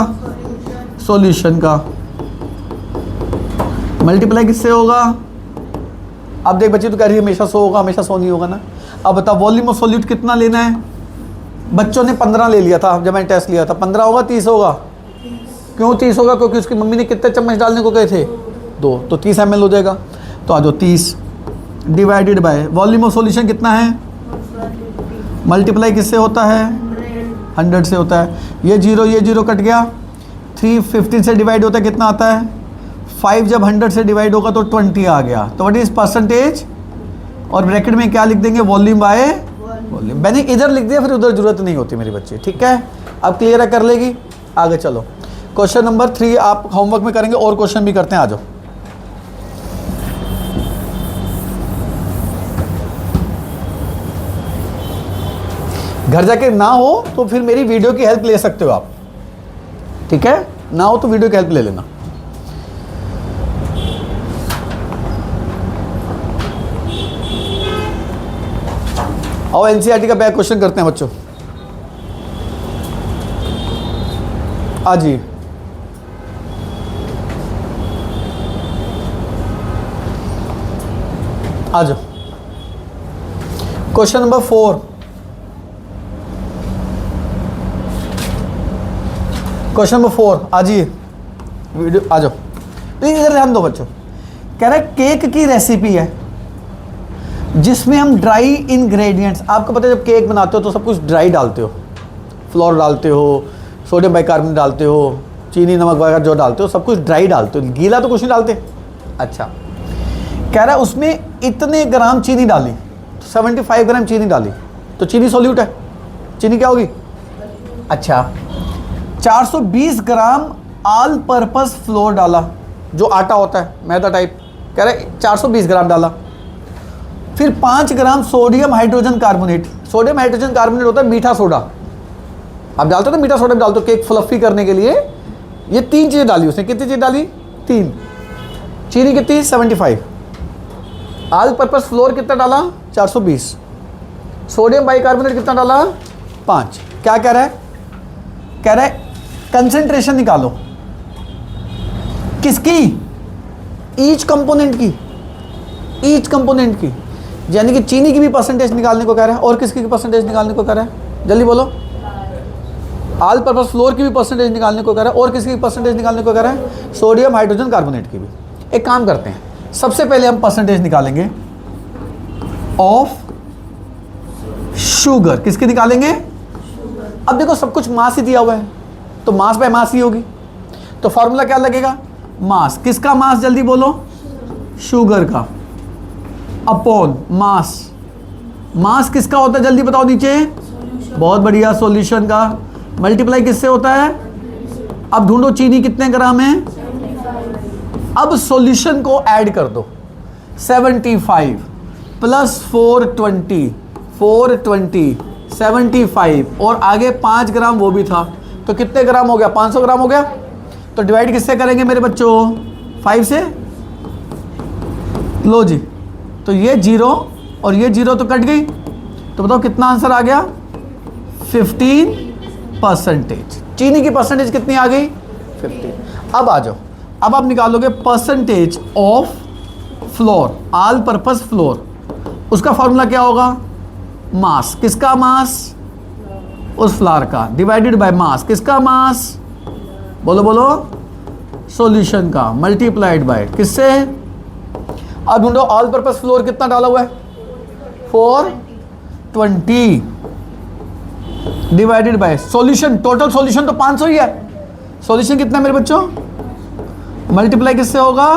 सॉल्यूशन का। मल्टीप्लाई किससे होगा? अब देख बच्चे तो कह रही है हमेशा 100 होगा, हमेशा 100 नहीं होगा ना। अब बता वॉल्यूम ऑफ सॉल्यूट कितना लेना है? बच्चों ने 15 ले लिया था जब मैंने टेस्ट लिया था। 15 होगा 30 होगा? क्यों 30 होगा? क्योंकि उसकी मम्मी ने कितने चम्मच डालने को कहे थे? 2, तो 30 ml हो जाएगा। तो आ जाओ 30 divided by volume of solution कितना है? मल्टीप्लाई किससे होता है? 100 से होता है। ये 0 कट गया। 3 15 से डिवाइड होता है, कितना आता है? 5 जब 100 से डिवाइड होगा तो 20 आ गया। तो व्हाट इज परसेंटेज? और ब्रैकेट में क्या लिख देंगे? Volume by volume. मैंने इधर लिख दिया, फिर उधर जरूरत नहीं होती मेरे बच्चे। ठीक है, अब क्लियर है? कर लेगी? आगे चलो। क्वेश्चन नंबर 3 आप होमवर्क में करेंगे, और क्वेश्चन भी करते हैं। आ जाओ। घर जाके ना हो तो फिर मेरी वीडियो की हेल्प ले सकते हो आप। ठीक है, ना हो तो वीडियो की हेल्प ले लेना। आओ एनसीईआरटी का बैक क्वेश्चन करते हैं बच्चों। आ जी, आ जाओ। Question number 4। क्वेश्चन नंबर 4 आ जाइए, वीडियो आ जाओ। इधर ध्यान दो बच्चों। कह रहा है केक की रेसिपी है जिसमें हम ड्राई इंग्रेडिएंट्स, आपको पता है जब केक बनाते हो तो सब कुछ ड्राई डालते हो, फ्लोर डालते हो, सोडियम बाइकार्बोनेट डालते हो, चीनी नमक वगैरह जो डालते हो सब कुछ ड्राई डालते हो, गीला तो कुछ नहीं डालते। अच्छा, कह रहा है उसमें इतने ग्राम चीनी डाली, 75 ग्राम चीनी डाली, तो चीनी सॉल्यूट है। चीनी क्या होगी? अच्छा, 420 ग्राम ऑल पर्पस फ्लोर डाला, जो आटा होता है मैदा टाइप, कह रहा है 420 ग्राम डाला। फिर 5 gram sodium hydrogen carbonate. Sodium hydrogen carbonate होता है मीठा सोडा, आप डालते हो तो मीठा सोडा भी डालते हो केक फ्लफी करने के लिए। ये 3 चीज़ें डाली उसने। कितनी चीज़ डाली? 3। चीनी कितनी? 75। ऑल पर्पस फ्लोर कितना डाला? 420। सोडियम बाइकार्बोनेट कितना डाला? 5। क्या कह रहा है? कह रहा है कंसेंट्रेशन निकालो। किसकी? ईच कंपोनेंट की। ईच कंपोनेंट की, यानी कि चीनी की भी परसेंटेज निकालने को कह रहा है। और किसकी परसेंटेज निकालने को कह रहा है? जल्दी बोलो। ऑल पर्पस फ्लोर की भी परसेंटेज निकालने को कह रहा है। और किसकी परसेंटेज निकालने को कह रहा है? सोडियम हाइड्रोजन कार्बोनेट की भी। एक काम करते हैं, सबसे पहले हम परसेंटेज निकालेंगे ऑफ शुगर। किसकी निकालेंगे? अब देखो सब कुछ मास ही दिया हुआ है, तो मास बाय मास ही होगी। तो फॉर्मूला क्या लगेगा? मास। किसका मास? जल्दी बोलो। शुगर का अपॉन मास। मास किसका होता है? जल्दी बताओ नीचे। बहुत बढ़िया, सॉल्यूशन का। मल्टीप्लाई किससे होता है? अब ढूंढो चीनी कितने ग्राम है। अब सॉल्यूशन को ऐड कर दो। 75 प्लस 420 75 और आगे 5 ग्राम वो भी था, तो कितने ग्राम हो गया? 500 ग्राम हो गया। तो डिवाइड किससे करेंगे मेरे बच्चों? 5 से। लो जी, तो ये 0 और ये 0 तो कट गई, तो बताओ कितना आंसर आ गया? 15%। चीनी की परसेंटेज कितनी आ गई? 15। अब आ जाओ, अब आप निकालोगे percentage of floor, all purpose floor. उसका फॉर्मूला क्या होगा? मास। किसका मास? उस फ्लावर का, डिवाइडेड बाय मास। किसका मास? बोलो बोलो, सॉल्यूशन का, मल्टीप्लाइड बाय किससे? अब ढूंढो ऑल पर्पस फ्लोर कितना डाला हुआ है? 420 divided by solution. Total solution तो 500 ही है। सॉल्यूशन कितना मेरे बच्चों? मल्टीप्लाई किससे होगा?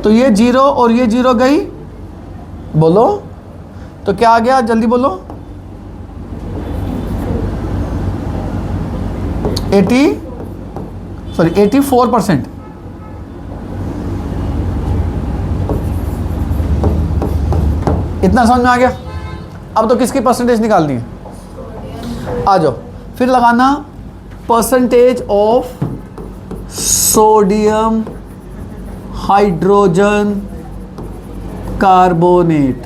तो ये 0 और ये 0 गई, बोलो तो क्या आ गया? जल्दी बोलो। 84%। इतना समझ में आ गया? अब तो किसकी परसेंटेज निकालनी है? आ जाओ, फिर लगाना percentage of sodium hydrogen carbonate.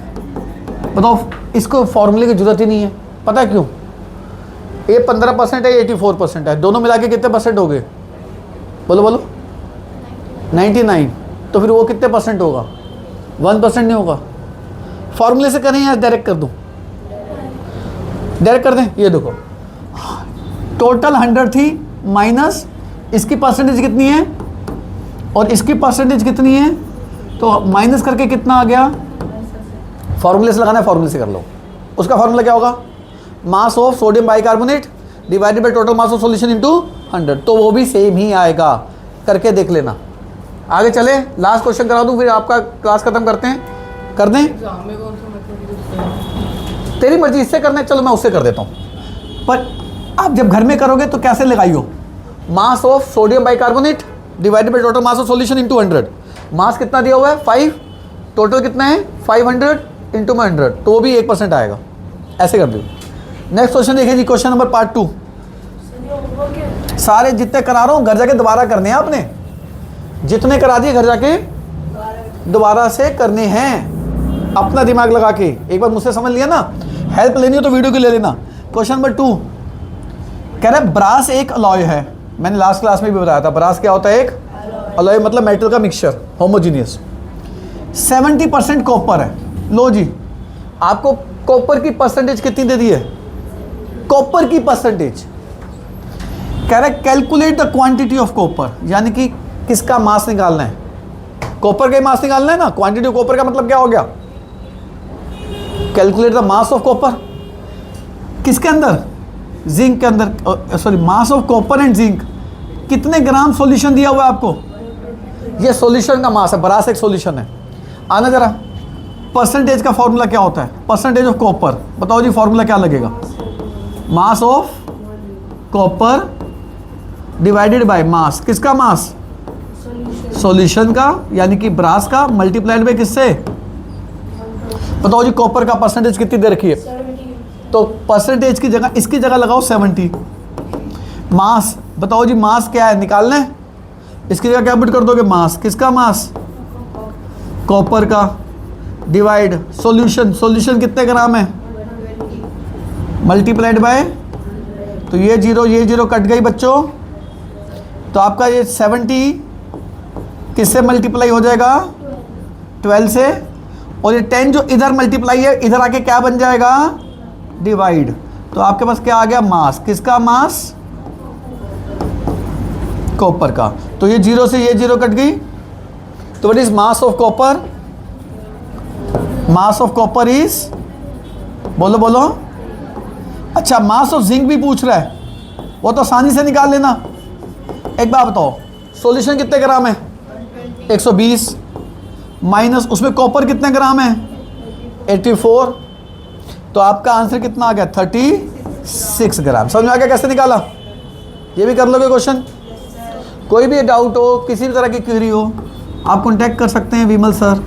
बताओ, इसको फॉर्मूले की जरूरत ही नहीं है। पता है क्यों? ये 15% है, 84% है, दोनों मिला के कितने परसेंट हो गए? बोलो बोलो, 99। तो फिर वो कितने परसेंट होगा? 1% नहीं होगा। फॉर्मूले से करें या डायरेक्ट कर दूं? डायरेक्ट कर दें। ये देखो, टोटल 100 थी, माइनस इसकी परसेंटेज कितनी है और इसकी परसेंटेज कितनी है, तो माइनस करके कितना आ गया? फॉर्मूले से लगाना है, फॉर्मूले से कर लो। उसका फॉर्मूला क्या होगा? मास of sodium bicarbonate divided by total mass of solution into 100। तो वो भी सेम ही आएगा, करके देख लेना। आगे चले, लास्ट क्वेश्चन करा दूं, फिर आपका क्लास खत्म करते हैं। कर दें? तेरी मर्जी, इससे करना है चलो मैं उससे कर देता हूँ। पर आप जब घर में करोगे तो कैसे लगाइयो? Mass of sodium bicarbonate divided by total mass of solution into 100। Mass कितना दिया हुआ है? 5। टोटल कितना है? 500 इंटू 100, तो वो भी 1% आएगा। ऐसे कर दो। नेक्स्ट क्वेश्चन देखिए जी, क्वेश्चन नंबर पार्ट 2। सारे जितने करा रहा हूँ घर जाके दोबारा करने हैं आपने। जितने करा दिए घर जाके दोबारा से करने हैं, अपना दिमाग लगा के। एक बार मुझसे समझ लिया ना, हेल्प लेनी हो तो वीडियो की ले लेना। क्वेश्चन नंबर 2 कह रहा है ब्रास एक अलॉय है। मैंने लास्ट क्लास में भी बताया था, ब्रास क्या होता है? एक अलॉय मतलब मेटल का मिक्सचर, होमोजीनियस। 70% कॉपर है। लो जी, आपको कॉपर की परसेंटेज कितनी दे दी है? कॉपर की परसेंटेज कह रहा है calculate the quantity of copper, यानी कि किसका मास निकालना है? कॉपर का ही मास निकालना है ना। क्वांटिटी ऑफ कॉपर का मतलब क्या हो गया? Calculate the mass of copper. किसके अंदर? जिंक के अंदर। Sorry, mass of copper and zinc. कितने ग्राम सॉल्यूशन दिया हुआ है आपको? ये सॉल्यूशन का मास है, ब्रास एक सॉल्यूशन है। आना जरा, परसेंटेज का फॉर्मूला क्या होता है? परसेंटेज ऑफ कॉपर, बताओ जी फॉर्मूला क्या लगेगा? Mass of copper divided by मास। किसका मास? सॉल्यूशन का, यानी कि ब्रास का, मल्टीप्लाइड बाय किससे? बताओ जी कॉपर का परसेंटेज कितनी दे रखी है? तो परसेंटेज की जगह इसकी जगह लगाओ 70। मास, बताओ जी मास क्या है? निकालना है। इसकी जगह क्या पुट कर दोगे? मास। किसका मास? कॉपर का, डिवाइड सॉल्यूशन। सॉल्यूशन कितने ग्राम है? मल्टीप्लाइड बाय, तो ये 0 कट गई बच्चों, तो आपका ये 70 किससे मल्टीप्लाई हो जाएगा? 12 से। और ये 10 जो इधर मल्टीप्लाई है, इधर आके क्या बन जाएगा? डिवाइड। तो आपके पास क्या आ गया? मास। किसका मास? कॉपर का। तो ये 0 से ये 0 कट गई, तो what is mass of copper? Mass of copper is, बोलो बोलो। अच्छा, मास ऑफ जिंक भी पूछ रहा है, वो तो आसानी से निकाल लेना। एक बात बताओ, सॉल्यूशन कितने ग्राम है? 120 माइनस उसमें कॉपर कितने ग्राम है? 84। तो आपका आंसर कितना आ गया? 36 ग्राम। समझ में आ गया कैसे निकाला? ये भी कर लोगे क्वेश्चन। कोई भी डाउट हो, किसी भी तरह की क्वेरी हो, आप कॉन्टैक्ट कर सकते हैं विमल सर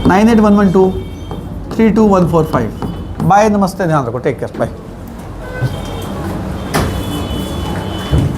9811232145। बाय, नमस्ते, ध्यान रखो, टेक केयर, बाय।